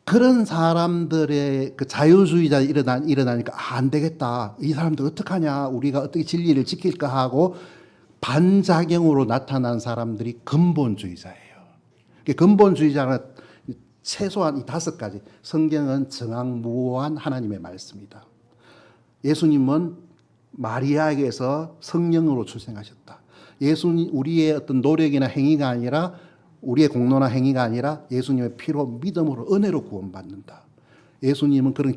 B: 그런 사람들의 그 자유주의자 일어나니까 안 되겠다. 이 사람들 어떡하냐. 우리가 어떻게 진리를 지킬까 하고 반작용으로 나타난 사람들이 근본주의자예요. 근본주의자는 최소한 이 5가지. 성경은 정황무오한 하나님의 말씀이다. 예수님은 마리아에게서 성령으로 출생하셨다. 예수님 우리의 어떤 노력이나 행위가 아니라 우리의 공로나 행위가 아니라 예수님의 피로 믿음으로 은혜로 구원받는다. 예수님은 그런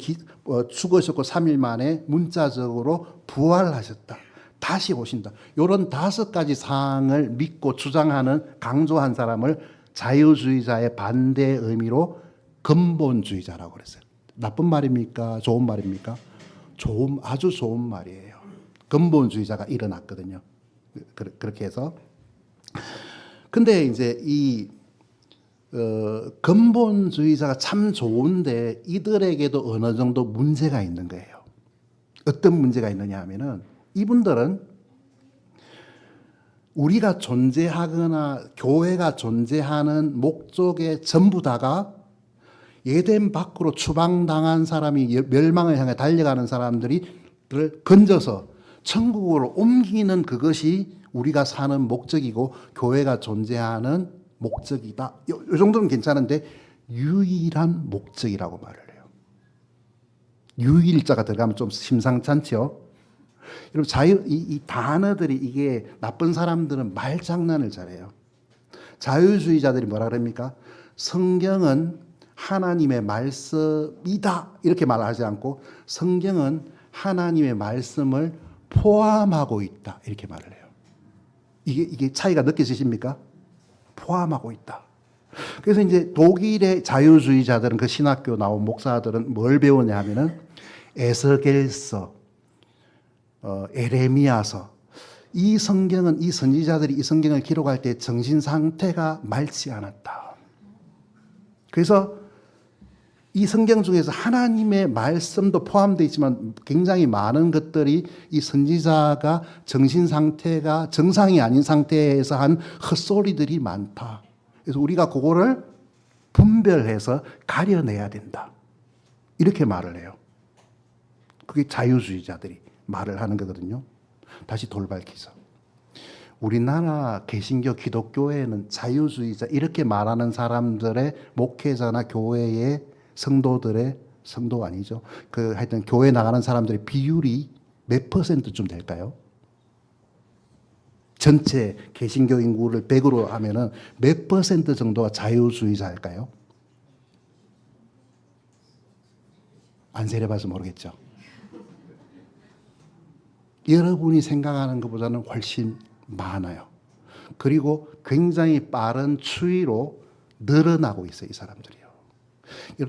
B: 죽으셨고 3일 만에 문자적으로 부활하셨다. 다시 오신다. 이런 5가지 사항을 믿고 주장하는 강조한 사람을 자유주의자의 반대의 의미로 근본주의자라고 그랬어요. 나쁜 말입니까? 좋은 말입니까? 아주 좋은 말이에요. 근본주의자가 일어났거든요. 그렇게 해서. 근데 이제 이 근본주의자가 참 좋은데 이들에게도 어느 정도 문제가 있는 거예요. 어떤 문제가 있느냐 하면은 이분들은 우리가 존재하거나 교회가 존재하는 목적의 전부 다가 예덴 밖으로 추방당한 사람이 멸망을 향해 달려가는 사람들을 건져서 천국으로 옮기는 그것이 우리가 사는 목적이고 교회가 존재하는 목적이다. 이 정도는 괜찮은데 유일한 목적이라고 말을 해요. 유일자가 들어가면 좀 심상찮죠. 여러분 이 단어들이 이게 나쁜 사람들은 말장난을 잘해요. 자유주의자들이 뭐라 그럽니까? 성경은 하나님의 말씀이다 이렇게 말하지 않고 성경은 하나님의 말씀을 포함하고 있다 이렇게 말을 해요. 이게 차이가 느껴지십니까? 포함하고 있다. 그래서 이제 독일의 자유주의자들은 그 신학교 나온 목사들은 뭘 배우냐 하면은 에스겔서, 에레미야서 이 성경은 이 선지자들이 이 성경을 기록할 때 정신 상태가 맑지 않았다. 그래서 이 성경 중에서 하나님의 말씀도 포함되어 있지만 굉장히 많은 것들이 이 선지자가 정신 상태가 정상이 아닌 상태에서 한 헛소리들이 많다. 그래서 우리가 그거를 분별해서 가려내야 된다. 이렇게 말을 해요. 그게 자유주의자들이 말을 하는 거거든요. 다시 돌발기서. 우리나라 개신교 기독교회는 자유주의자 이렇게 말하는 사람들의 목회자나 교회의 성도 아니죠. 하여튼 교회 나가는 사람들의 비율이 몇 %쯤 될까요? 전체 개신교 인구를 100으로 하면은 몇 % 정도가 자유주의자일까요? 안 세려봐서 모르겠죠. 여러분이 생각하는 것보다는 훨씬 많아요. 그리고 굉장히 빠른 추이로 늘어나고 있어요. 이 사람들이요.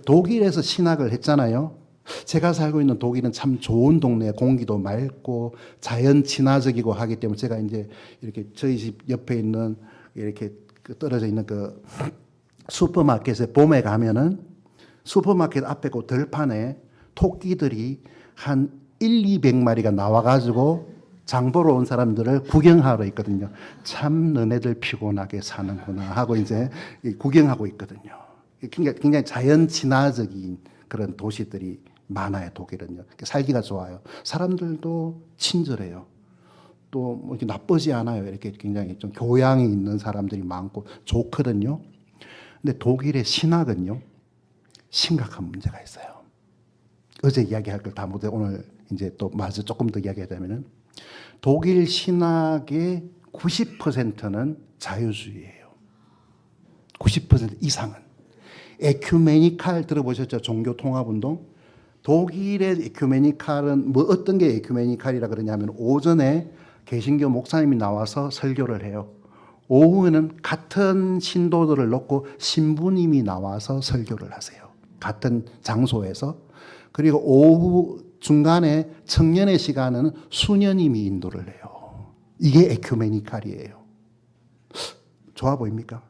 B: 독일에서 신학을 했잖아요. 제가 살고 있는 독일은 참 좋은 동네, 공기도 맑고 자연 친화적이고 하기 때문에 제가 이제 이렇게 저희 집 옆에 있는 이렇게 떨어져 있는 그 슈퍼마켓에 봄에 가면은 슈퍼마켓 앞에 그 들판에 토끼들이 한 200마리가 나와가지고 장 보러 온 사람들을 구경하러 있거든요. 참 너네들 피곤하게 사는구나 하고 이제 구경하고 있거든요. 굉장히 자연 친화적인 그런 도시들이 많아요, 독일은요. 살기가 좋아요. 사람들도 친절해요. 또 뭐 이렇게 나쁘지 않아요. 이렇게 굉장히 좀 교양이 있는 사람들이 많고 좋거든요. 근데 독일의 신학은요, 심각한 문제가 있어요. 어제 이야기할 걸 다 못해 오늘 이제 또 마저 조금 더 이야기하자면은 독일 신학의 90%는 자유주의예요. 90% 이상은. 에큐메니칼 들어보셨죠? 종교 통합 운동. 독일의 에큐메니칼은 뭐 어떤 게 에큐메니칼이라 그러냐면 오전에 개신교 목사님이 나와서 설교를 해요. 오후에는 같은 신도들을 놓고 신부님이 나와서 설교를 하세요. 같은 장소에서. 그리고 오후 중간에 청년의 시간은 수녀님이 인도를 해요. 이게 에큐메니칼이에요. 좋아 보입니까?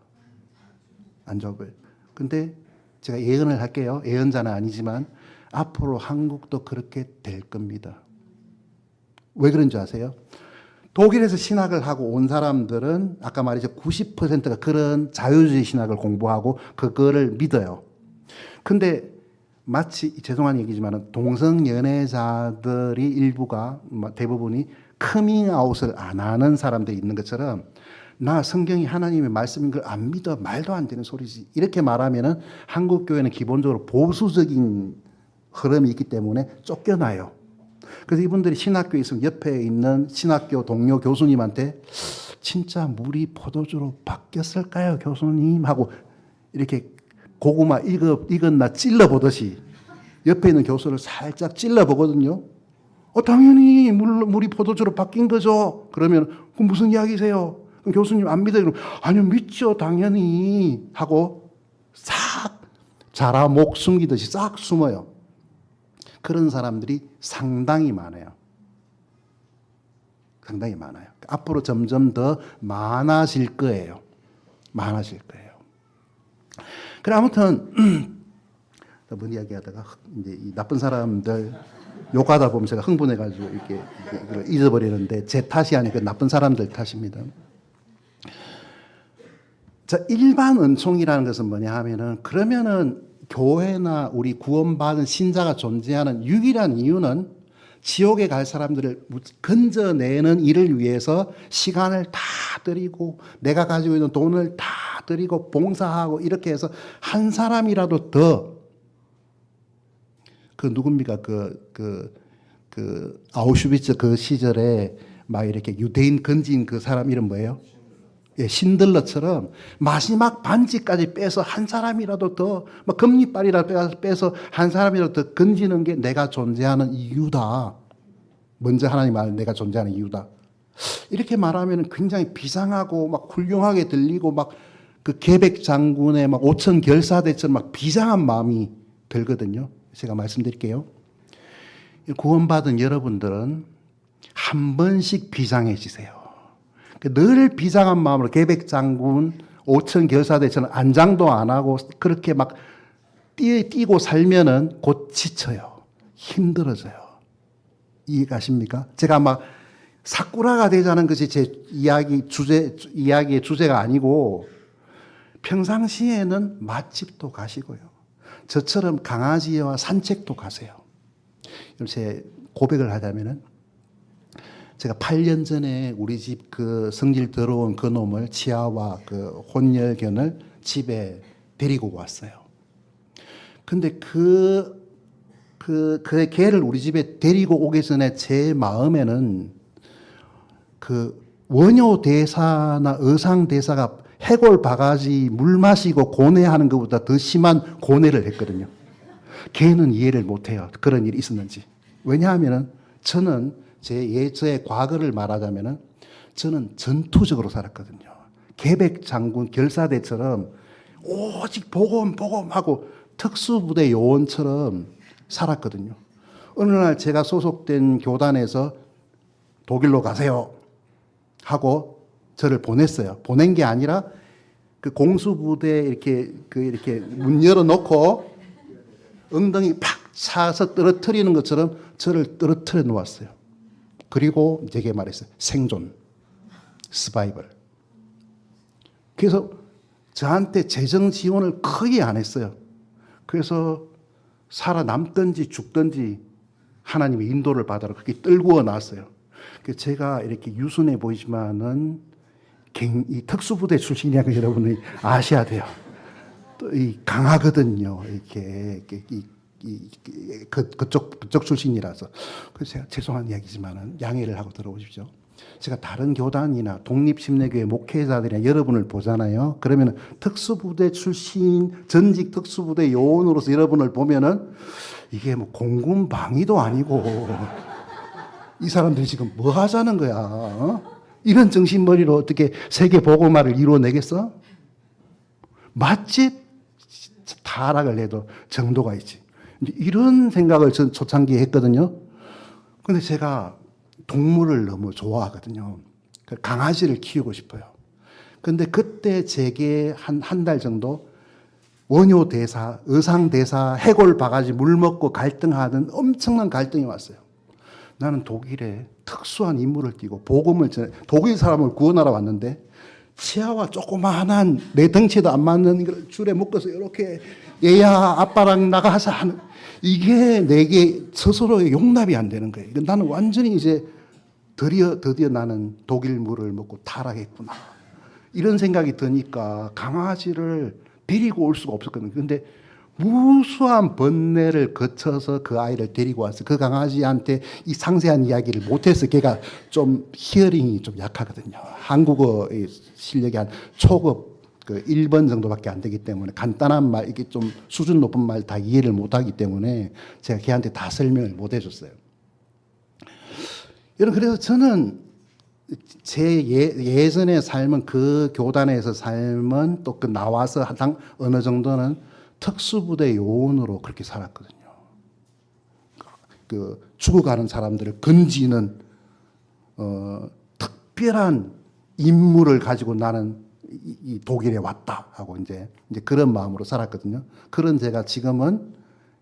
B: 안 좋아 보여요. 근데 제가 예언을 할게요. 예언자는 아니지만 앞으로 한국도 그렇게 될 겁니다. 왜 그런지 아세요? 독일에서 신학을 하고 온 사람들은 아까 말했죠. 90%가 그런 자유주의 신학을 공부하고 그거를 믿어요. 근데 마치 죄송한 얘기지만 동성 연애자들이 일부가 대부분이 커밍아웃을 안 하는 사람들이 있는 것처럼 나 성경이 하나님의 말씀인 걸 안 믿어 말도 안 되는 소리지 이렇게 말하면은 한국 교회는 기본적으로 보수적인 흐름이 있기 때문에 쫓겨나요. 그래서 이분들이 신학교에 있으면 옆에 있는 신학교 동료 교수님한테 진짜 물이 포도주로 바뀌었을까요, 교수님? 하고 이렇게 고구마 익었나 찔러보듯이 옆에 있는 교수를 살짝 찔러보거든요. 당연히 물이 포도주로 바뀐 거죠. 그러면 그럼 무슨 이야기세요? 그럼 교수님 안 믿어요? 그럼 아니요, 믿죠, 당연히 하고 싹 자라목 숨기듯이 싹 숨어요. 그런 사람들이 상당히 많아요. 상당히 많아요. 앞으로 점점 더 많아질 거예요. 많아질 거예요. 그래 아무튼 뭔 이야기하다가 이제 이 나쁜 사람들 욕하다 보면 제가 흥분해가지고 이렇게 잊어버리는데 제 탓이 아니고 나쁜 사람들 탓입니다. 자, 일반 은총이라는 것은 뭐냐 하면은 그러면은 교회나 우리 구원받은 신자가 존재하는 유일한 이유는 지옥에 갈 사람들을 건져내는 일을 위해서 시간을 다 드리고 내가 가지고 있는 돈을 다 드리고 봉사하고 이렇게 해서 한 사람이라도 더 누굽니까 아우슈비츠 그 시절에 막 이렇게 유대인 건진 그 사람 이름 뭐예요? 예, 신들러처럼 마지막 반지까지 빼서 한 사람이라도 더, 뭐 금리빨이라도 빼서 한 사람이라도 더 건지는 게 내가 존재하는 이유다. 먼저 하나님 말 내가 존재하는 이유다. 이렇게 말하면 굉장히 비상하고 막 훌륭하게 들리고 막 그 계백 장군의 막 5천 결사대처럼 막 비장한 마음이 들거든요. 제가 말씀드릴게요. 구원받은 여러분들은 한 번씩 비장해지세요. 늘 비장한 마음으로 계백 장군 5천 결사대처럼 안장도 안 하고 그렇게 막 뛰고 살면은 곧 지쳐요. 힘들어져요. 이해가십니까? 제가 막 사쿠라가 되자는 것이 제 이야기의 주제가 아니고 평상시에는 맛집도 가시고요. 저처럼 강아지와 산책도 가세요. 제 고백을 하자면은 제가 8년 전에 우리 집 그 성질 더러운 그 놈을 치아와 그 혼혈견을 집에 데리고 왔어요. 근데 그 개를 우리 집에 데리고 오기 전에 제 마음에는 그 원효 대사나 의상 대사가 해골 바가지 물 마시고 고뇌하는 것보다 더 심한 고뇌를 했거든요. 개는 이해를 못해요. 그런 일이 있었는지. 왜냐하면 저는 저의 과거를 말하자면은 저는 전투적으로 살았거든요. 계백 장군 결사대처럼 오직 복음 하고 특수부대 요원처럼 살았거든요. 어느 날 제가 소속된 교단에서 독일로 가세요 하고 저를 보냈어요. 보낸 게 아니라 그 공수부대 이렇게 문 열어놓고 엉덩이 팍 차서 떨어뜨리는 것처럼 저를 떨어뜨려 놓았어요. 그리고 제게 말했어요. 생존, 서바이벌. 그래서 저한테 재정 지원을 크게 안 했어요. 그래서 살아남든지 죽든지 하나님의 인도를 받아라 그렇게 떨구어 놨어요. 그래서 제가 이렇게 유순해 보이지만은 이 특수부대 출신이라고 여러분이 아셔야 돼요. 또 이 강하거든요. 그쪽 출신이라서. 그래서 제가 죄송한 이야기지만은 양해를 하고 들어보십시오. 제가 다른 교단이나 독립심례교회 목회자들이나 여러분을 보잖아요. 그러면은 특수부대 출신, 전직 특수부대 요원으로서 여러분을 보면은 이게 뭐 공군 방위도 아니고 이 사람들이 지금 뭐 하자는 거야? 어? 이런 정신머리로 어떻게 세계 복음화를 이루어내겠어? 맛집 타락을 해도 정도가 있지. 이런 생각을 전 초창기에 했거든요. 근데 제가 동물을 너무 좋아하거든요. 강아지를 키우고 싶어요. 근데 그때 제게 한 달 정도 원효 대사, 의상 대사, 해골 바가지 물 먹고 갈등하는 엄청난 갈등이 왔어요. 나는 독일에 특수한 임무를 띠고 복음을 전해 독일 사람을 구원하러 왔는데 치아와 조그마한 내 덩치도 안 맞는 걸 줄에 묶어서 이렇게 얘야 아빠랑 나가서 하는 이게 내게 스스로의 용납이 안 되는 거예요. 나는 완전히 이제 드디어 나는 독일 물을 먹고 타락했구나. 이런 생각이 드니까 강아지를 데리고 올 수가 없었거든요. 근데 무수한 번뇌를 거쳐서 그 아이를 데리고 와서 그 강아지한테 이 상세한 이야기를 못해서 걔가 좀 히어링이 좀 약하거든요. 한국어의 실력이 한 초급 그 1번 정도밖에 안 되기 때문에 간단한 말, 이게 좀 수준 높은 말 다 이해를 못하기 때문에 제가 걔한테 다 설명을 못 해줬어요. 여러분, 그래서 저는 제 예전의 삶은 그 교단에서 삶은 또 그 나와서 어느 정도는 특수부대 요원으로 그렇게 살았거든요. 그 죽어가는 사람들을 건지는 특별한 임무를 가지고 나는 이 독일에 왔다 하고 이제 그런 마음으로 살았거든요. 그런 제가 지금은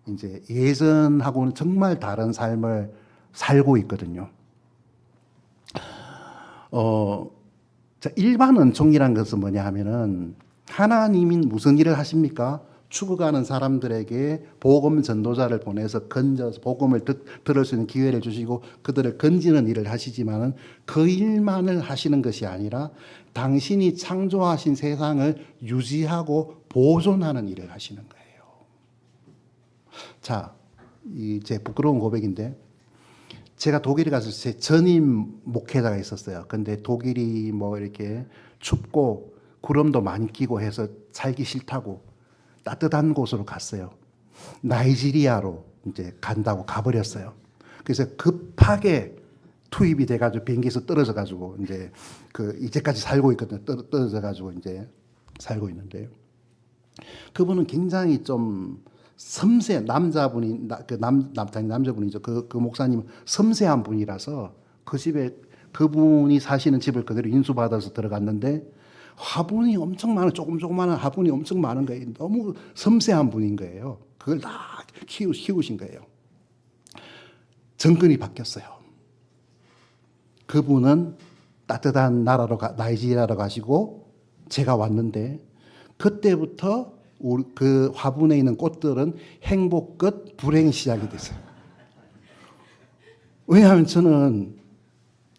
B: 이제 예전하고는 정말 다른 삶을 살고 있거든요. 자, 일반 은총이란 것은 뭐냐 하면은 하나님이 무슨 일을 하십니까? 죽어가는 사람들에게 복음 전도자를 보내서 건져서 복음을 들을 수 있는 기회를 주시고 그들을 건지는 일을 하시지만은 그 일만을 하시는 것이 아니라 당신이 창조하신 세상을 유지하고 보존하는 일을 하시는 거예요. 자, 제 부끄러운 고백인데 제가 독일에 가서 제 전임 목회자가 있었어요. 근데 독일이 뭐 이렇게 춥고 구름도 많이 끼고 해서 살기 싫다고 따뜻한 곳으로 갔어요. 나이지리아로 이제 간다고 가버렸어요. 그래서 급하게 투입이 돼가지고 비행기에서 떨어져가지고 이제 이제까지 살고 있거든요. 떨어져가지고 이제 살고 있는데요. 그분은 굉장히 좀 섬세 남자분이 남자분이죠. 그 목사님 섬세한 분이라서 그 집에 그분이 사시는 집을 그대로 인수받아서 들어갔는데 화분이 엄청 많은 조그마한 화분이 엄청 많은 거예요. 너무 섬세한 분인 거예요. 그걸 다 키우신 거예요. 정권이 바뀌었어요. 그분은 따뜻한 나라로 나이지리아로 가시고 제가 왔는데 그때부터 그 화분에 있는 꽃들은 행복 끝 불행이 시작이 됐어요. 왜냐하면 저는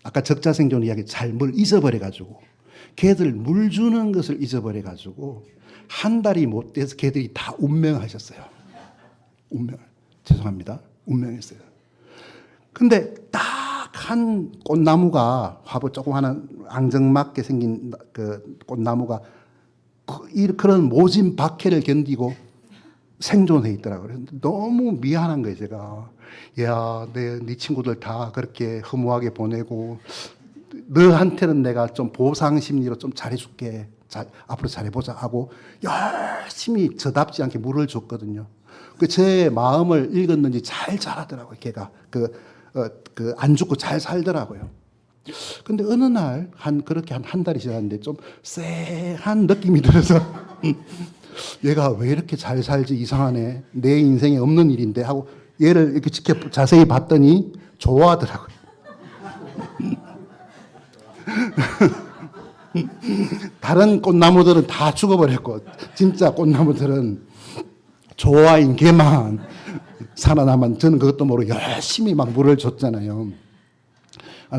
B: 아까 적자생존 이야기 잘 뭘 잊어버려가지고 걔들 물 주는 것을 잊어버려가지고 한 달이 못 돼서 걔들이 다 운명하셨어요. 죄송합니다. 운명했어요. 근데 딱 한 꽃나무가 화분 조금 하나 앙증맞게 생긴 그 꽃나무가 그런 모진 박해를 견디고 생존해 있더라고요. 너무 미안한 거예요, 제가. 야, 네 친구들 다 그렇게 허무하게 보내고 너한테는 내가 좀 보상 심리로 좀 잘해줄게. 앞으로 잘해보자 하고 열심히 저답지 않게 물을 줬거든요. 그 제 마음을 읽었는지 잘 자라더라고요. 걔가 안 죽고 잘 살더라고요. 근데 어느 날 그렇게 한 달이 지났는데 좀 쎄한 느낌이 들어서 얘가 왜 이렇게 잘 살지 이상하네. 내 인생에 없는 일인데 하고 얘를 이렇게 자세히 봤더니 좋아하더라고요. 다른 꽃나무들은 다 죽어버렸고 진짜 꽃나무들은 좋아인 걔만 살아남은. 저는 그것도 모르고 열심히 막 물을 줬잖아요.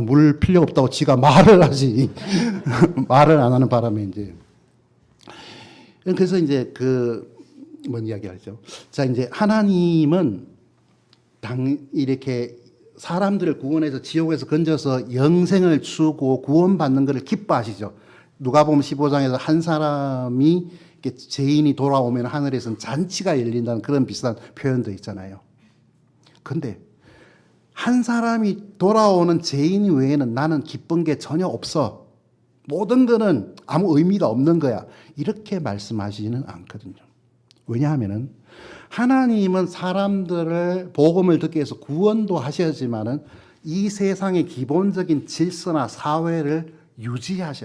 B: 물 필요 없다고 지가 말을 하지. 말을 안 하는 바람에 이제. 그래서 이제 뭔 이야기 하죠? 자, 이제 하나님은 이렇게 사람들을 구원해서 지옥에서 건져서 영생을 주고 구원받는 것을 기뻐하시죠. 누가복음 15장에서 한 사람이 죄인이 돌아오면 하늘에서는 잔치가 열린다는 그런 비슷한 표현도 있잖아요. 근데 한 사람이 돌아오는 죄인 외에는 나는 기쁜 게 전혀 없어. 모든 거는 아무 의미가 없는 거야. 이렇게 말씀하시지는 않거든요. 왜냐하면은 하나님은 사람들을 복음을 듣기 위해서 구원도 하셔야지만은 이 세상의 기본적인 질서나 사회를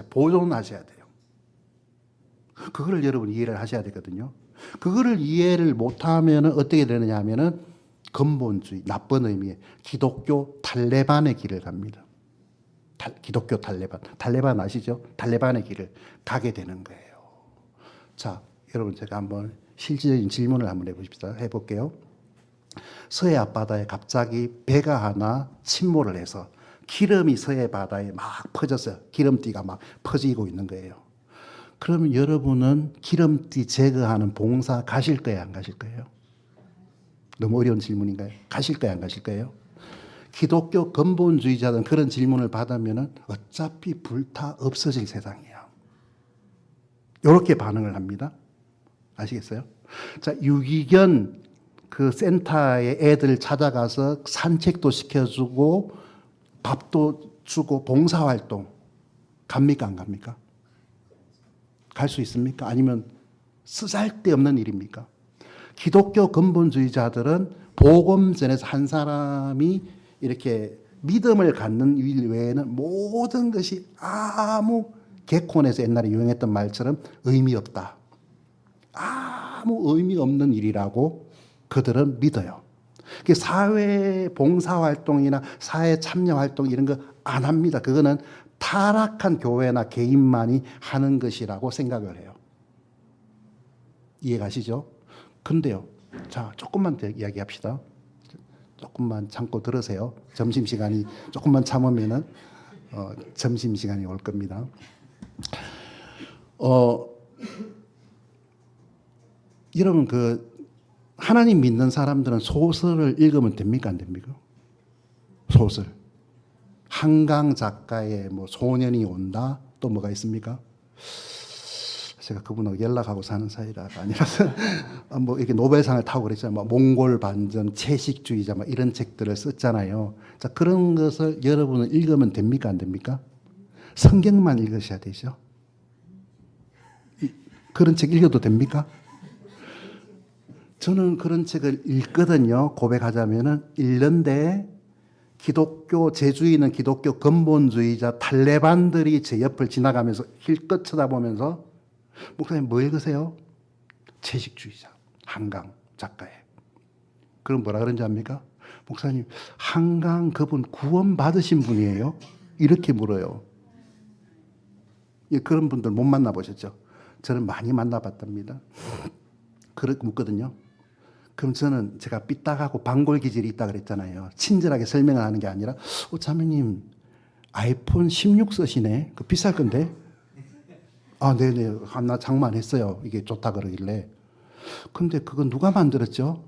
B: 보존하셔야 돼요. 그거를 여러분 이해를 하셔야 되거든요. 그거를 이해를 못하면은 어떻게 되느냐 하면은 근본주의, 나쁜 의미의 기독교 탈레반의 길을 갑니다. 기독교 탈레반 아시죠? 탈레반의 길을 가게 되는 거예요. 자, 여러분 제가 한번 실질적인 질문을 한번 해볼게요. 서해 앞바다에 갑자기 배가 하나 침몰을 해서 기름이 서해 바다에 막 퍼졌어요. 기름띠가 막 퍼지고 있는 거예요. 그러면 여러분은 기름띠 제거하는 봉사 가실 거예요, 안 가실 거예요? 너무 어려운 질문인가요? 가실 거예요, 안 가실 거예요? 기독교 근본주의자들은 그런 질문을 받으면 어차피 불타 없어질 세상이야. 이렇게 반응을 합니다. 아시겠어요? 자, 유기견 그 센터에 애들 찾아가서 산책도 시켜주고 밥도 주고 봉사활동 갑니까, 안 갑니까? 갈 수 있습니까? 아니면 쓰잘데없는 일입니까? 기독교 근본주의자들은 복음 전에서 한 사람이 이렇게 믿음을 갖는 일 외에는 모든 것이 아무 개콘에서 옛날에 유행했던 말처럼 의미 없다. 아무 의미 없는 일이라고 그들은 믿어요. 사회 봉사활동이나 사회 참여활동 이런 거 안 합니다. 그거는 타락한 교회나 개인만이 하는 것이라고 생각을 해요. 이해가시죠? 근데요. 자, 조금만 더 이야기합시다. 조금만 참고 들으세요. 점심시간이 조금만 참으면은 점심시간이 올 겁니다. 여러분 하나님 믿는 사람들은 소설을 읽으면 됩니까, 안 됩니까? 소설. 한강 작가의 소년이 온다. 또 뭐가 있습니까? 제가 그분하고 연락하고 사는 사이라 아니라서 이렇게 노벨상을 타고 그랬잖아요. 몽골 반전, 채식주의자 이런 책들을 썼잖아요. 자, 그런 것을 여러분은 읽으면 됩니까, 안 됩니까? 성경만 읽으셔야 되죠. 그런 책 읽어도 됩니까? 저는 그런 책을 읽거든요. 고백하자면은 읽는데 제주인은 기독교 근본주의자 탈레반들이 제 옆을 지나가면서 힐끗 쳐다보면서 목사님 뭐 읽으세요? 채식주의자 한강 작가에. 그럼 뭐라 그런지 압니까? 목사님 한강 그분 구원 받으신 분이에요? 이렇게 물어요. 그런 분들 못 만나보셨죠? 저는 많이 만나봤답니다. 그렇게 묻거든요. 그럼 저는 제가 삐딱하고 방골 기질이 있다 그랬잖아요. 친절하게 설명을 하는 게 아니라 자매님 아이폰 16 쓰시네. 그 비쌀 건데. 네네. 나 장만했어요. 이게 좋다 그러길래. 근데 그거 누가 만들었죠?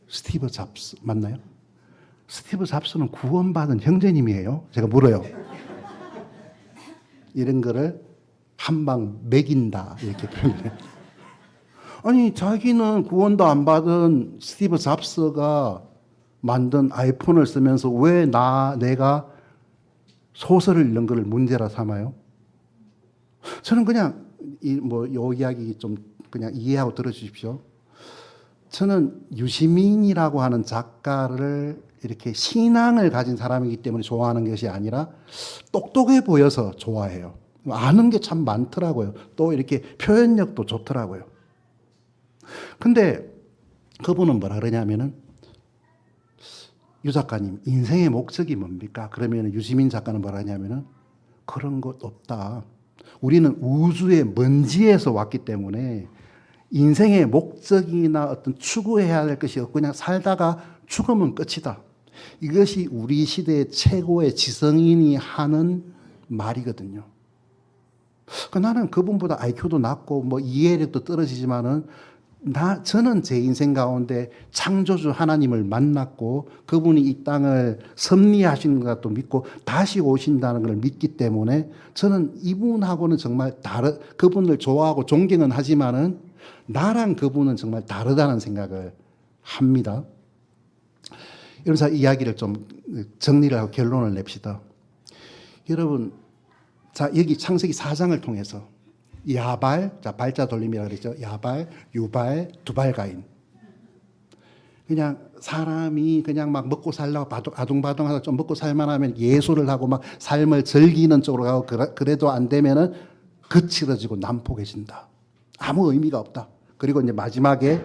B: 스티브 잡스 맞나요? 스티브 잡스는 구원받은 형제님이에요. 제가 물어요. 이런 거를 한 방 먹인다 이렇게 표현해요. 아니 자기는 구원도 안 받은 스티브 잡스가 만든 아이폰을 쓰면서 왜 내가 소설을 읽는 것을 문제라 삼아요? 저는 그냥 요 이야기 좀 그냥 이해하고 들어주십시오. 저는 유시민이라고 하는 작가를 이렇게 신앙을 가진 사람이기 때문에 좋아하는 것이 아니라 똑똑해 보여서 좋아해요. 아는 게 참 많더라고요. 또 이렇게 표현력도 좋더라고요. 근데 그분은 뭐라 그러냐면은 유 작가님 인생의 목적이 뭡니까? 그러면 유시민 작가는 뭐라 하냐면은 그런 것 없다. 우리는 우주의 먼지에서 왔기 때문에 인생의 목적이나 어떤 추구해야 될 것이 없고 그냥 살다가 죽으면 끝이다. 이것이 우리 시대의 최고의 지성인이 하는 말이거든요. 나는 그분보다 IQ도 낮고 뭐 이해력도 떨어지지만은 저는 제 인생 가운데 창조주 하나님을 만났고 그분이 이 땅을 섭리하시는 것도 믿고 다시 오신다는 걸 믿기 때문에 저는 이분하고는 정말 그분을 좋아하고 존경은 하지만은 나랑 그분은 정말 다르다는 생각을 합니다. 이러면서 이야기를 좀 정리를 하고 결론을 냅시다. 여러분, 자, 여기 창세기 4장을 통해서 야발, 자, 발자 돌림이라고 그랬죠. 야발, 유발, 두발가인. 그냥 사람이 그냥 막 먹고 살려고 아둥바둥하다 좀 먹고 살만하면 예술을 하고 막 삶을 즐기는 쪽으로 가고 그래도 안 되면은 거칠어지고 난폭해진다. 아무 의미가 없다. 그리고 이제 마지막에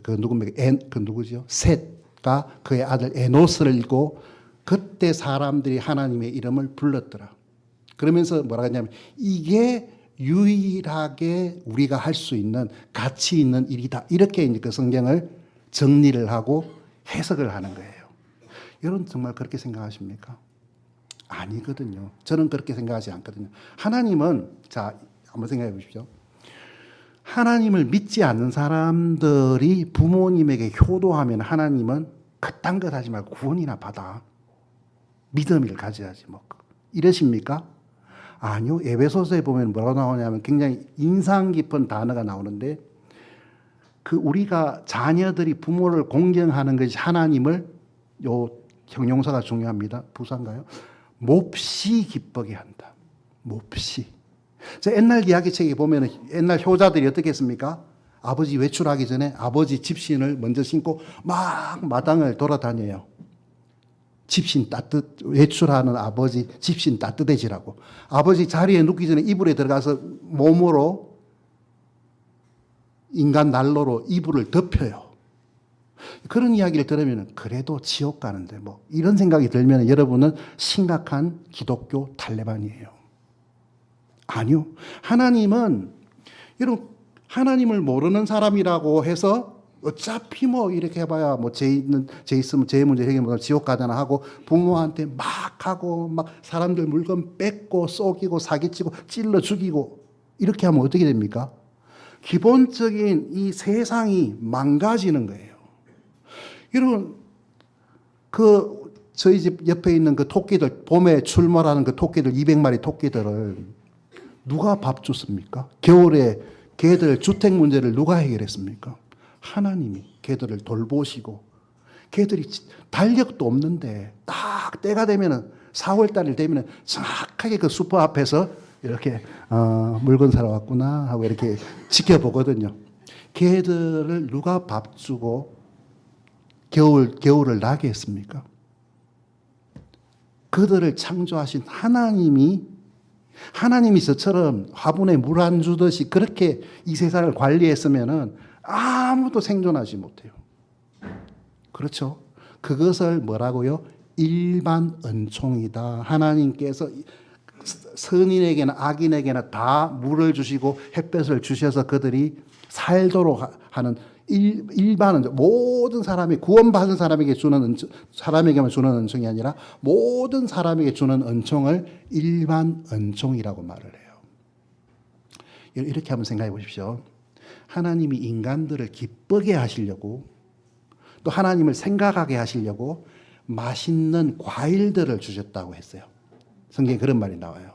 B: 그 누구죠? 셋과 그의 아들 에노스를 읽고 그때 사람들이 하나님의 이름을 불렀더라. 그러면서 뭐라 하냐면 이게 유일하게 우리가 할 수 있는 가치 있는 일이다. 이렇게 이제 그 성경을 정리를 하고 해석을 하는 거예요. 여러분 정말 그렇게 생각하십니까? 아니거든요. 저는 그렇게 생각하지 않거든요. 하나님은 자 한번 생각해 보십시오. 하나님을 믿지 않는 사람들이 부모님에게 효도하면 하나님은 그딴 것 하지 말고 구원이나 받아. 믿음을 가져야지 뭐. 이러십니까? 아니요. 에베소서에 보면 뭐라고 나오냐면 굉장히 인상 깊은 단어가 나오는데 그 우리가 자녀들이 부모를 공경하는 것이 하나님을 요 형용사가 중요합니다. 부사인가요? 몹시 기쁘게 한다. 몹시. 저 옛날 이야기책에 보면 옛날 효자들이 어떻게 했습니까? 아버지 외출하기 전에 아버지 집신을 먼저 신고 막 마당을 돌아다녀요. 집신 외출하는 아버지 집신 따뜻해지라고. 아버지 자리에 눕기 전에 이불에 들어가서 몸으로 인간 난로로 이불을 덮여요. 그런 이야기를 들으면 그래도 지옥 가는데 뭐 이런 생각이 들면 여러분은 심각한 기독교 탈레반이에요. 아니요. 하나님은 여러분 하나님을 모르는 사람이라고 해서 어차피 뭐 이렇게 해봐야 뭐 죄 있으면 죄 문제 해결 못하면 지옥 가잖아 하고 부모한테 막 하고 막 사람들 물건 뺏고 쏘기고 사기치고 찔러 죽이고 이렇게 하면 어떻게 됩니까? 기본적인 이 세상이 망가지는 거예요. 여러분 저희 집 옆에 있는 그 토끼들 봄에 출몰하는 그 토끼들 200마리 토끼들을 누가 밥 줬습니까? 겨울에 걔들 주택 문제를 누가 해결했습니까? 하나님이 걔들을 돌보시고 걔들이 달력도 없는데 딱 때가 되면은 4월 달이 되면은 정확하게 그 슈퍼 앞에서 이렇게 물건 사러 왔구나 하고 이렇게 지켜보거든요. 걔들을 누가 밥 주고 겨울을 나게 했습니까? 그들을 창조하신 하나님이 저처럼 화분에 물 안 주듯이 그렇게 이 세상을 관리했으면은 아무도 생존하지 못해요. 그렇죠? 그것을 뭐라고요? 일반 은총이다. 하나님께서 선인에게나 악인에게나 다 물을 주시고 햇볕을 주셔서 그들이 살도록 하는 일반 은총. 모든 사람이 구원받은 사람에게 주는 은총, 사람에게만 주는 은총이 아니라 모든 사람에게 주는 은총을 일반 은총이라고 말을 해요. 이렇게 한번 생각해 보십시오. 하나님이 인간들을 기쁘게 하시려고 또 하나님을 생각하게 하시려고 맛있는 과일들을 주셨다고 했어요. 성경에 그런 말이 나와요.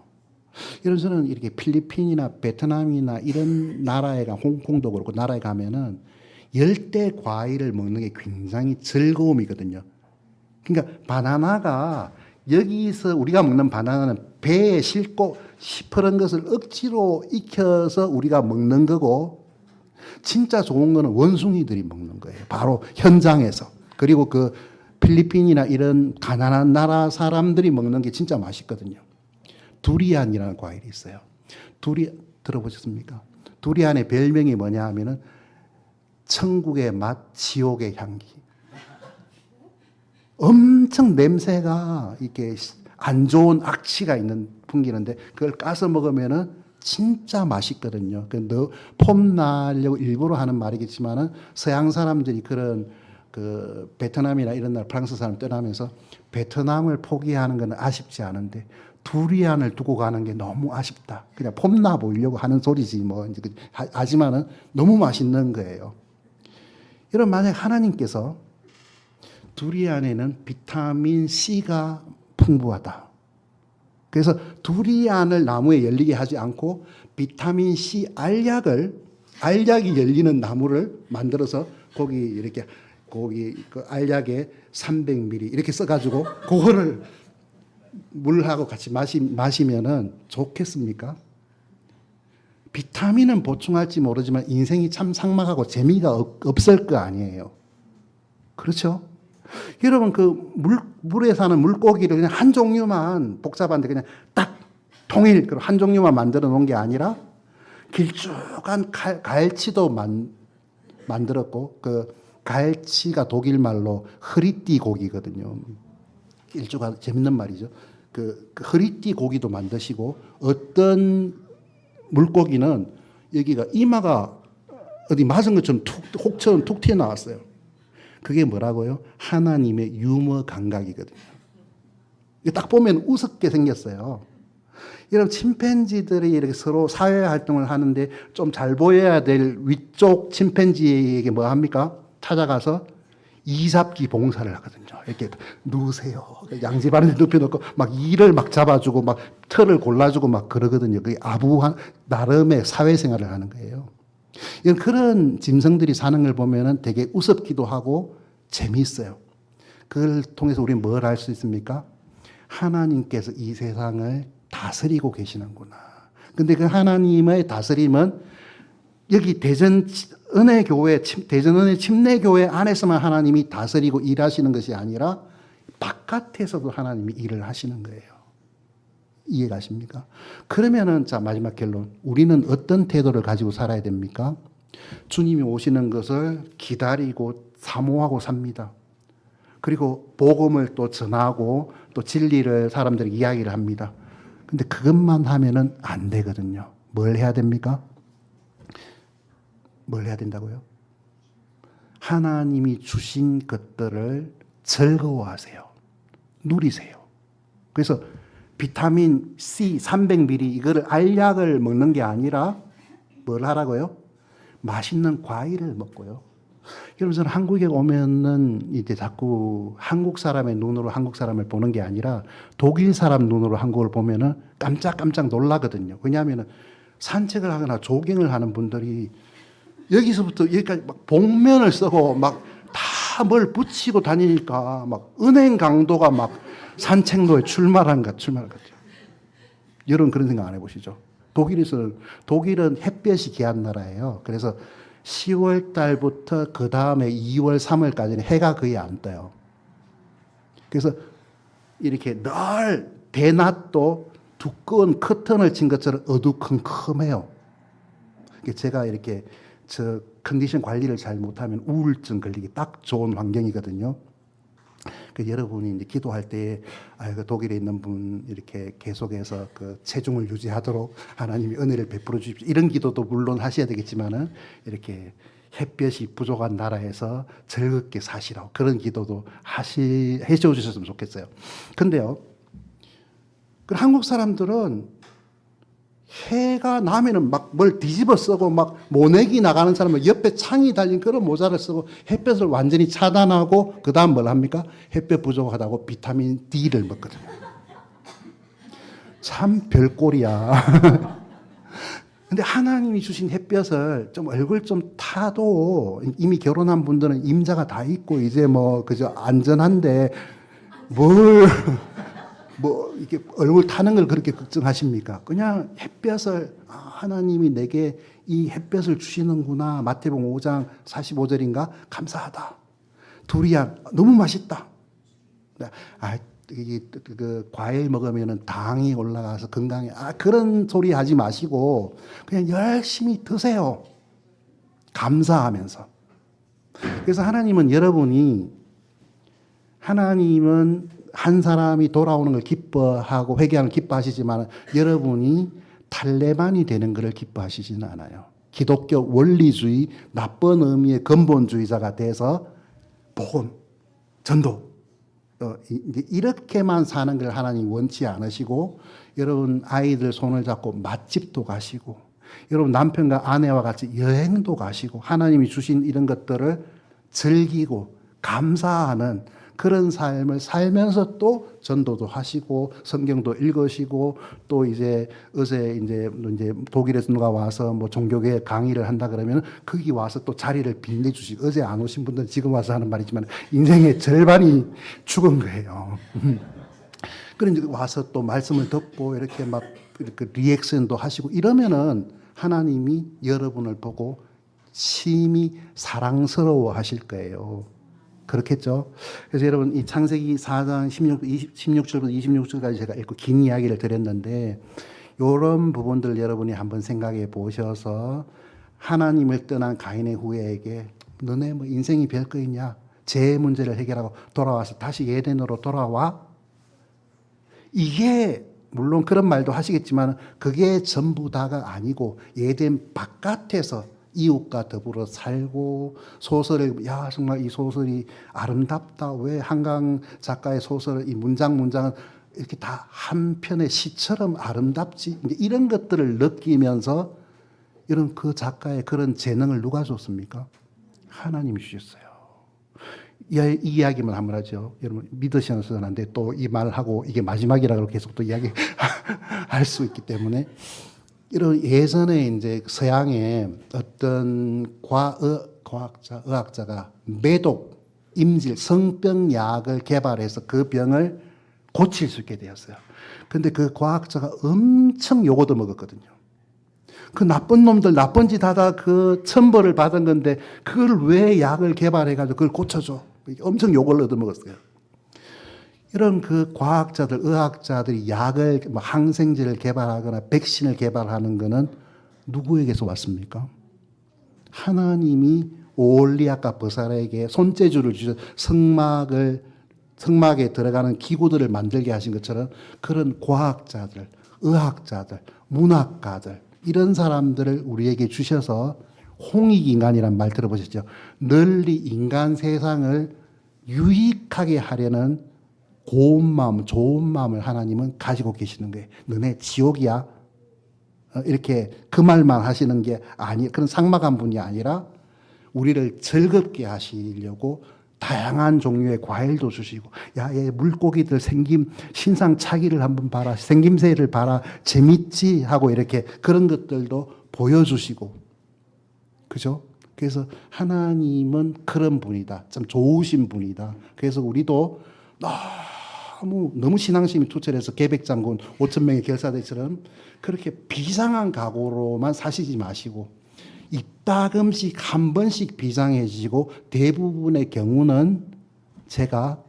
B: 여러분 저는 이렇게 필리핀이나 베트남이나 이런 나라에 홍콩도 그렇고 나라에 가면은 열대 과일을 먹는 게 굉장히 즐거움이거든요. 그러니까 바나나가 여기서 우리가 먹는 바나나는 배에 싣고 시퍼런 것을 억지로 익혀서 우리가 먹는 거고 진짜 좋은 거는 원숭이들이 먹는 거예요. 바로 현장에서. 그리고 그 필리핀이나 이런 가난한 나라 사람들이 먹는 게 진짜 맛있거든요. 두리안이라는 과일이 있어요. 들어보셨습니까? 두리안의 별명이 뭐냐 하면은 천국의 맛, 지옥의 향기. 엄청 냄새가 이렇게 안 좋은 악취가 있는 풍기는데 그걸 까서 먹으면은 진짜 맛있거든요. 폼 나려고 일부러 하는 말이겠지만은 서양 사람들이 그런 그 베트남이나 이런 나라 프랑스 사람 떠나면서 베트남을 포기하는 건 아쉽지 않은데 두리안을 두고 가는 게 너무 아쉽다. 그냥 폼나 보이려고 하는 소리지 뭐 이제 하지만은 너무 맛있는 거예요. 여러분 만약 하나님께서 두리안에는 비타민 C가 풍부하다. 그래서 두리안을 나무에 열리게 하지 않고 비타민 C 알약이 열리는 나무를 만들어서 거기 그 알약에 300ml 이렇게 써가지고 그거를 물하고 같이 마시면은 좋겠습니까? 비타민은 보충할지 모르지만 인생이 참 삭막하고 재미가 없을 거 아니에요. 그렇죠? 여러분 물에 사는 물고기를 그냥 한 종류만 복잡한데 그냥 딱 통일 한 종류만 만들어 놓은 게 아니라 길쭉한 갈치도 만들었고 그 갈치가 독일 말로 흐리띠 고기거든요. 길쭉한 재밌는 말이죠. 그 흐리띠 고기도 만드시고 어떤 물고기는 여기가 이마가 어디 맞은 것처럼 혹처럼 툭 튀어나왔어요. 그게 뭐라고요? 하나님의 유머 감각이거든요. 딱 보면 우습게 생겼어요. 여러분 침팬지들이 이렇게 서로 사회 활동을 하는데 좀 잘 보여야 될 위쪽 침팬지에게 뭐 합니까? 찾아가서 이삽기 봉사를 하거든요. 이렇게 누우세요. 양지바람에 눕혀놓고 막 이를 막 잡아주고 막 털을 골라주고 막 그러거든요. 그게 아부한 나름의 사회생활을 하는 거예요. 이런 그런 짐승들이 사는 걸 보면은 되게 우습기도 하고 재미있어요. 그걸 통해서 우리는 뭘 알 수 있습니까? 하나님께서 이 세상을 다스리고 계시는구나. 근데 그 하나님의 다스림은 여기 대전 은혜 침례교회 안에서만 하나님이 다스리고 일하시는 것이 아니라 바깥에서도 하나님이 일을 하시는 거예요. 이해가십니까? 그러면은 자 마지막 결론. 우리는 어떤 태도를 가지고 살아야 됩니까? 주님이 오시는 것을 기다리고 사모하고 삽니다. 그리고 복음을 또 전하고 또 진리를 사람들에게 이야기를 합니다. 근데 그것만 하면은 안 되거든요. 뭘 해야 됩니까? 뭘 해야 된다고요? 하나님이 주신 것들을 즐거워하세요. 누리세요. 그래서 비타민 C 300ml 이거를 알약을 먹는 게 아니라 뭘 하라고요? 맛있는 과일을 먹고요. 여러분 저는 한국에 오면은 이제 자꾸 한국 사람의 눈으로 한국 사람을 보는 게 아니라 독일 사람 눈으로 한국을 보면은 깜짝깜짝 놀라거든요. 왜냐하면은 산책을 하거나 조깅을 하는 분들이 여기서부터 여기까지 막 복면을 쓰고 막 다 뭘 붙이고 다니니까 막 은행 강도가 막 산책로에 출마한 것 같아요. 여러분 그런 생각 안 해보시죠? 독일은 햇볕이 귀한 나라예요. 그래서 10월 달부터 그 다음에 2월, 3월까지는 해가 거의 안 떠요. 그래서 이렇게 늘 대낮도 두꺼운 커튼을 친 것처럼 어두컴컴해요. 제가 이렇게 저 컨디션 관리를 잘 못하면 우울증 걸리기 딱 좋은 환경이거든요. 여러분이 이제 기도할 때, 그 독일에 있는 분 이렇게 계속해서 그 체중을 유지하도록 하나님이 은혜를 베풀어 주십시오. 이런 기도도 물론 하셔야 되겠지만은 이렇게 햇볕이 부족한 나라에서 즐겁게 사시라고 그런 기도도 해줘 주셨으면 좋겠어요. 근데요, 한국 사람들은 해가 나면은 막 뭘 뒤집어 쓰고 막 모내기 나가는 사람은 옆에 창이 달린 그런 모자를 쓰고 햇볕을 완전히 차단하고 그 다음 뭘 합니까? 햇볕 부족하다고 비타민 D를 먹거든요. 참 별꼴이야. 근데 하나님이 주신 햇볕을 좀 얼굴 좀 타도 이미 결혼한 분들은 임자가 다 있고 이제 뭐 그저 안전한데 뭐 이게 얼굴 타는 걸 그렇게 걱정하십니까? 그냥 햇볕을 하나님이 내게 이 햇볕을 주시는구나. 마태복음 5장 45절인가? 감사하다. 두리안 너무 맛있다. 이게 그 과일 먹으면은 당이 올라가서 건강에 그런 소리 하지 마시고 그냥 열심히 드세요. 감사하면서. 그래서 하나님은 한 사람이 돌아오는 걸 기뻐하고 회개하는 걸 기뻐하시지만 여러분이 탈레반이 되는 것을 기뻐하시지는 않아요. 기독교 원리주의, 나쁜 의미의 근본주의자가 돼서 복음, 전도 이렇게만 사는 걸 하나님 원치 않으시고 여러분 아이들 손을 잡고 맛집도 가시고 여러분 남편과 아내와 같이 여행도 가시고 하나님이 주신 이런 것들을 즐기고 감사하는 그런 삶을 살면서 또 전도도 하시고 성경도 읽으시고 또 이제 어제 이제 독일에서 누가 와서 뭐 종교계 강의를 한다 그러면 거기 와서 또 자리를 빛내주시고 어제 안 오신 분들은 지금 와서 하는 말이지만 인생의 절반이 죽은 거예요. 그런데 와서 또 말씀을 듣고 이렇게 막 이렇게 리액션도 하시고 이러면은 하나님이 여러분을 보고 심히 사랑스러워 하실 거예요. 그렇겠죠? 그래서 여러분 이 창세기 4장 16절부터 26절까지 제가 읽고 긴 이야기를 드렸는데 이런 부분들 여러분이 한번 생각해 보셔서 하나님을 떠난 가인의 후예에게 너네 뭐 인생이 별거 있냐? 제 문제를 해결하고 돌아와서 다시 에덴으로 돌아와? 이게 물론 그런 말도 하시겠지만 그게 전부 다가 아니고 에덴 바깥에서 이웃과 더불어 살고 소설을 정말 이 소설이 아름답다. 왜 한강 작가의 소설을 이 문장은 이렇게 다 한 편의 시처럼 아름답지? 이런 것들을 느끼면서 이런 그 작가의 그런 재능을 누가 줬습니까? 하나님이 주셨어요. 이 이야기만 한번 하죠. 여러분 믿으셔서는 안 돼. 또 이 말하고 이게 마지막이라고 계속 또 이야기 할 수 있기 때문에 이런 예전에 이제 서양의 어떤 과학자, 의학자가 매독, 임질, 성병약을 개발해서 그 병을 고칠 수 있게 되었어요. 근데 그 과학자가 엄청 욕을 먹었거든요. 그 나쁜 놈들 나쁜 짓 하다 그 천벌을 받은 건데 그걸 왜 약을 개발해가지고 그걸 고쳐줘. 엄청 욕을 얻어먹었어요. 이런 그 과학자들, 의학자들이 약을, 항생제를 개발하거나 백신을 개발하는 것은 누구에게서 왔습니까? 하나님이 오올리아과 버사라에게 손재주를 주셔서 성막에 들어가는 기구들을 만들게 하신 것처럼 그런 과학자들, 의학자들, 문학가들 이런 사람들을 우리에게 주셔서 홍익인간이란 말 들어보셨죠? 널리 인간 세상을 유익하게 하려는 고운 마음, 좋은 마음을 하나님은 가지고 계시는 거예요. 너네 지옥이야. 이렇게 그 말만 하시는 게 그런 삭막한 분이 아니라 우리를 즐겁게 하시려고 다양한 종류의 과일도 주시고, 얘 물고기들 신상차기를 한번 봐라. 생김새를 봐라. 재밌지? 하고 이렇게 그런 것들도 보여주시고. 그죠? 그래서 하나님은 그런 분이다. 참 좋으신 분이다. 그래서 우리도 너무 신앙심이 투철해서 계백장군 5,000명의 결사대처럼 그렇게 비상한 각오로만 사시지 마시고 이따금씩 한 번씩 비상해지고 대부분의 경우는 제가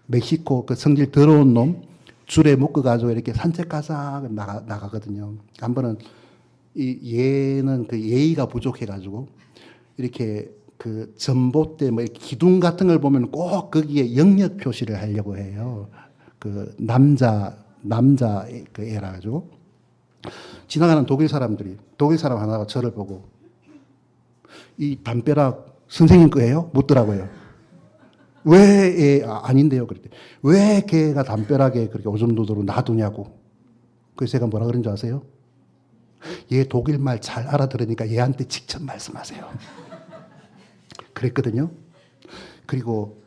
B: 멕시코 그 성질 더러운 놈 줄에 묶어가지고 이렇게 산책 가자 나가거든요. 한 번은 얘는 그 예의가 부족해가지고 이렇게 그 전봇대 뭐 기둥 같은 걸 보면 꼭 거기에 영역 표시를 하려고 해요. 그 남자 그 애라 가지고 지나가는 독일 사람 하나가 저를 보고 이 담벼락 선생님 거예요? 묻더라고요. 왜 아닌데요? 그랬더니 왜 걔가 담벼락에 그렇게 오줌도도로 놔두냐고. 그래서 제가 뭐라 그런 줄 아세요? 얘 독일 말 잘 알아들으니까 얘한테 직접 말씀하세요. 그랬거든요. 그리고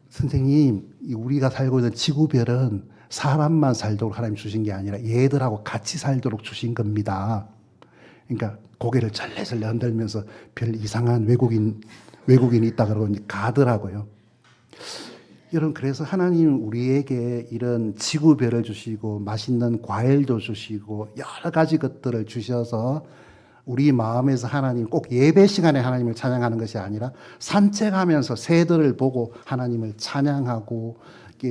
B: 선생님, 우리가 살고 있는 지구별은 사람만 살도록 하나님 주신 게 아니라 얘들하고 같이 살도록 주신 겁니다. 그러니까 고개를 절레절레 흔들면서 별 이상한 외국인이 있다 그러고 가더라고요. 여러분 그래서 하나님은 우리에게 이런 지구별을 주시고 맛있는 과일도 주시고 여러 가지 것들을 주셔서 우리 마음에서 하나님 꼭 예배 시간에 하나님을 찬양하는 것이 아니라 산책하면서 새들을 보고 하나님을 찬양하고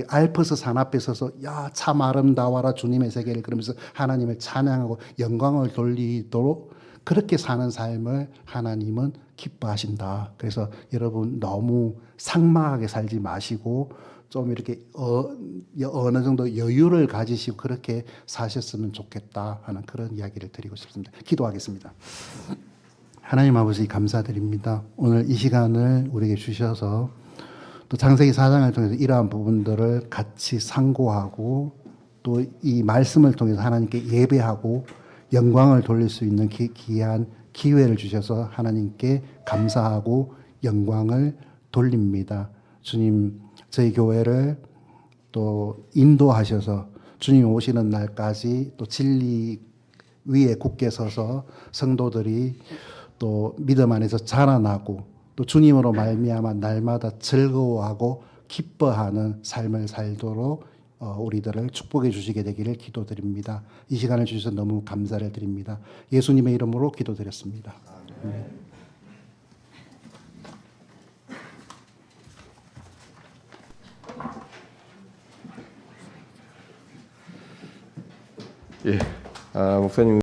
B: 알프스 산 앞에 서서 야 참 아름다워라 주님의 세계를 그러면서 하나님을 찬양하고 영광을 돌리도록 그렇게 사는 삶을 하나님은 기뻐하신다. 그래서 여러분 너무 상망하게 살지 마시고 좀 이렇게 어느 정도 여유를 가지시고 그렇게 사셨으면 좋겠다 하는 그런 이야기를 드리고 싶습니다. 기도하겠습니다. 하나님 아버지 감사드립니다. 오늘 이 시간을 우리에게 주셔서 또 창세기 4장을 통해서 이러한 부분들을 같이 상고하고 또 이 말씀을 통해서 하나님께 예배하고 영광을 돌릴 수 있는 귀한 기회를 주셔서 하나님께 감사하고 영광을 돌립니다. 주님, 저희 교회를 또 인도하셔서 주님 오시는 날까지 또 진리 위에 굳게 서서 성도들이 또 믿음 안에서 자라나고 또 주님으로 말미암아 날마다 즐거워하고 기뻐하는 삶을 살도록 우리들을 축복해 주시게 되기를 기도드립니다. 이 시간을 주셔서 너무 감사를 드립니다. 예수님의 이름으로 기도드렸습니다. 아멘.
A: 예, 목사님.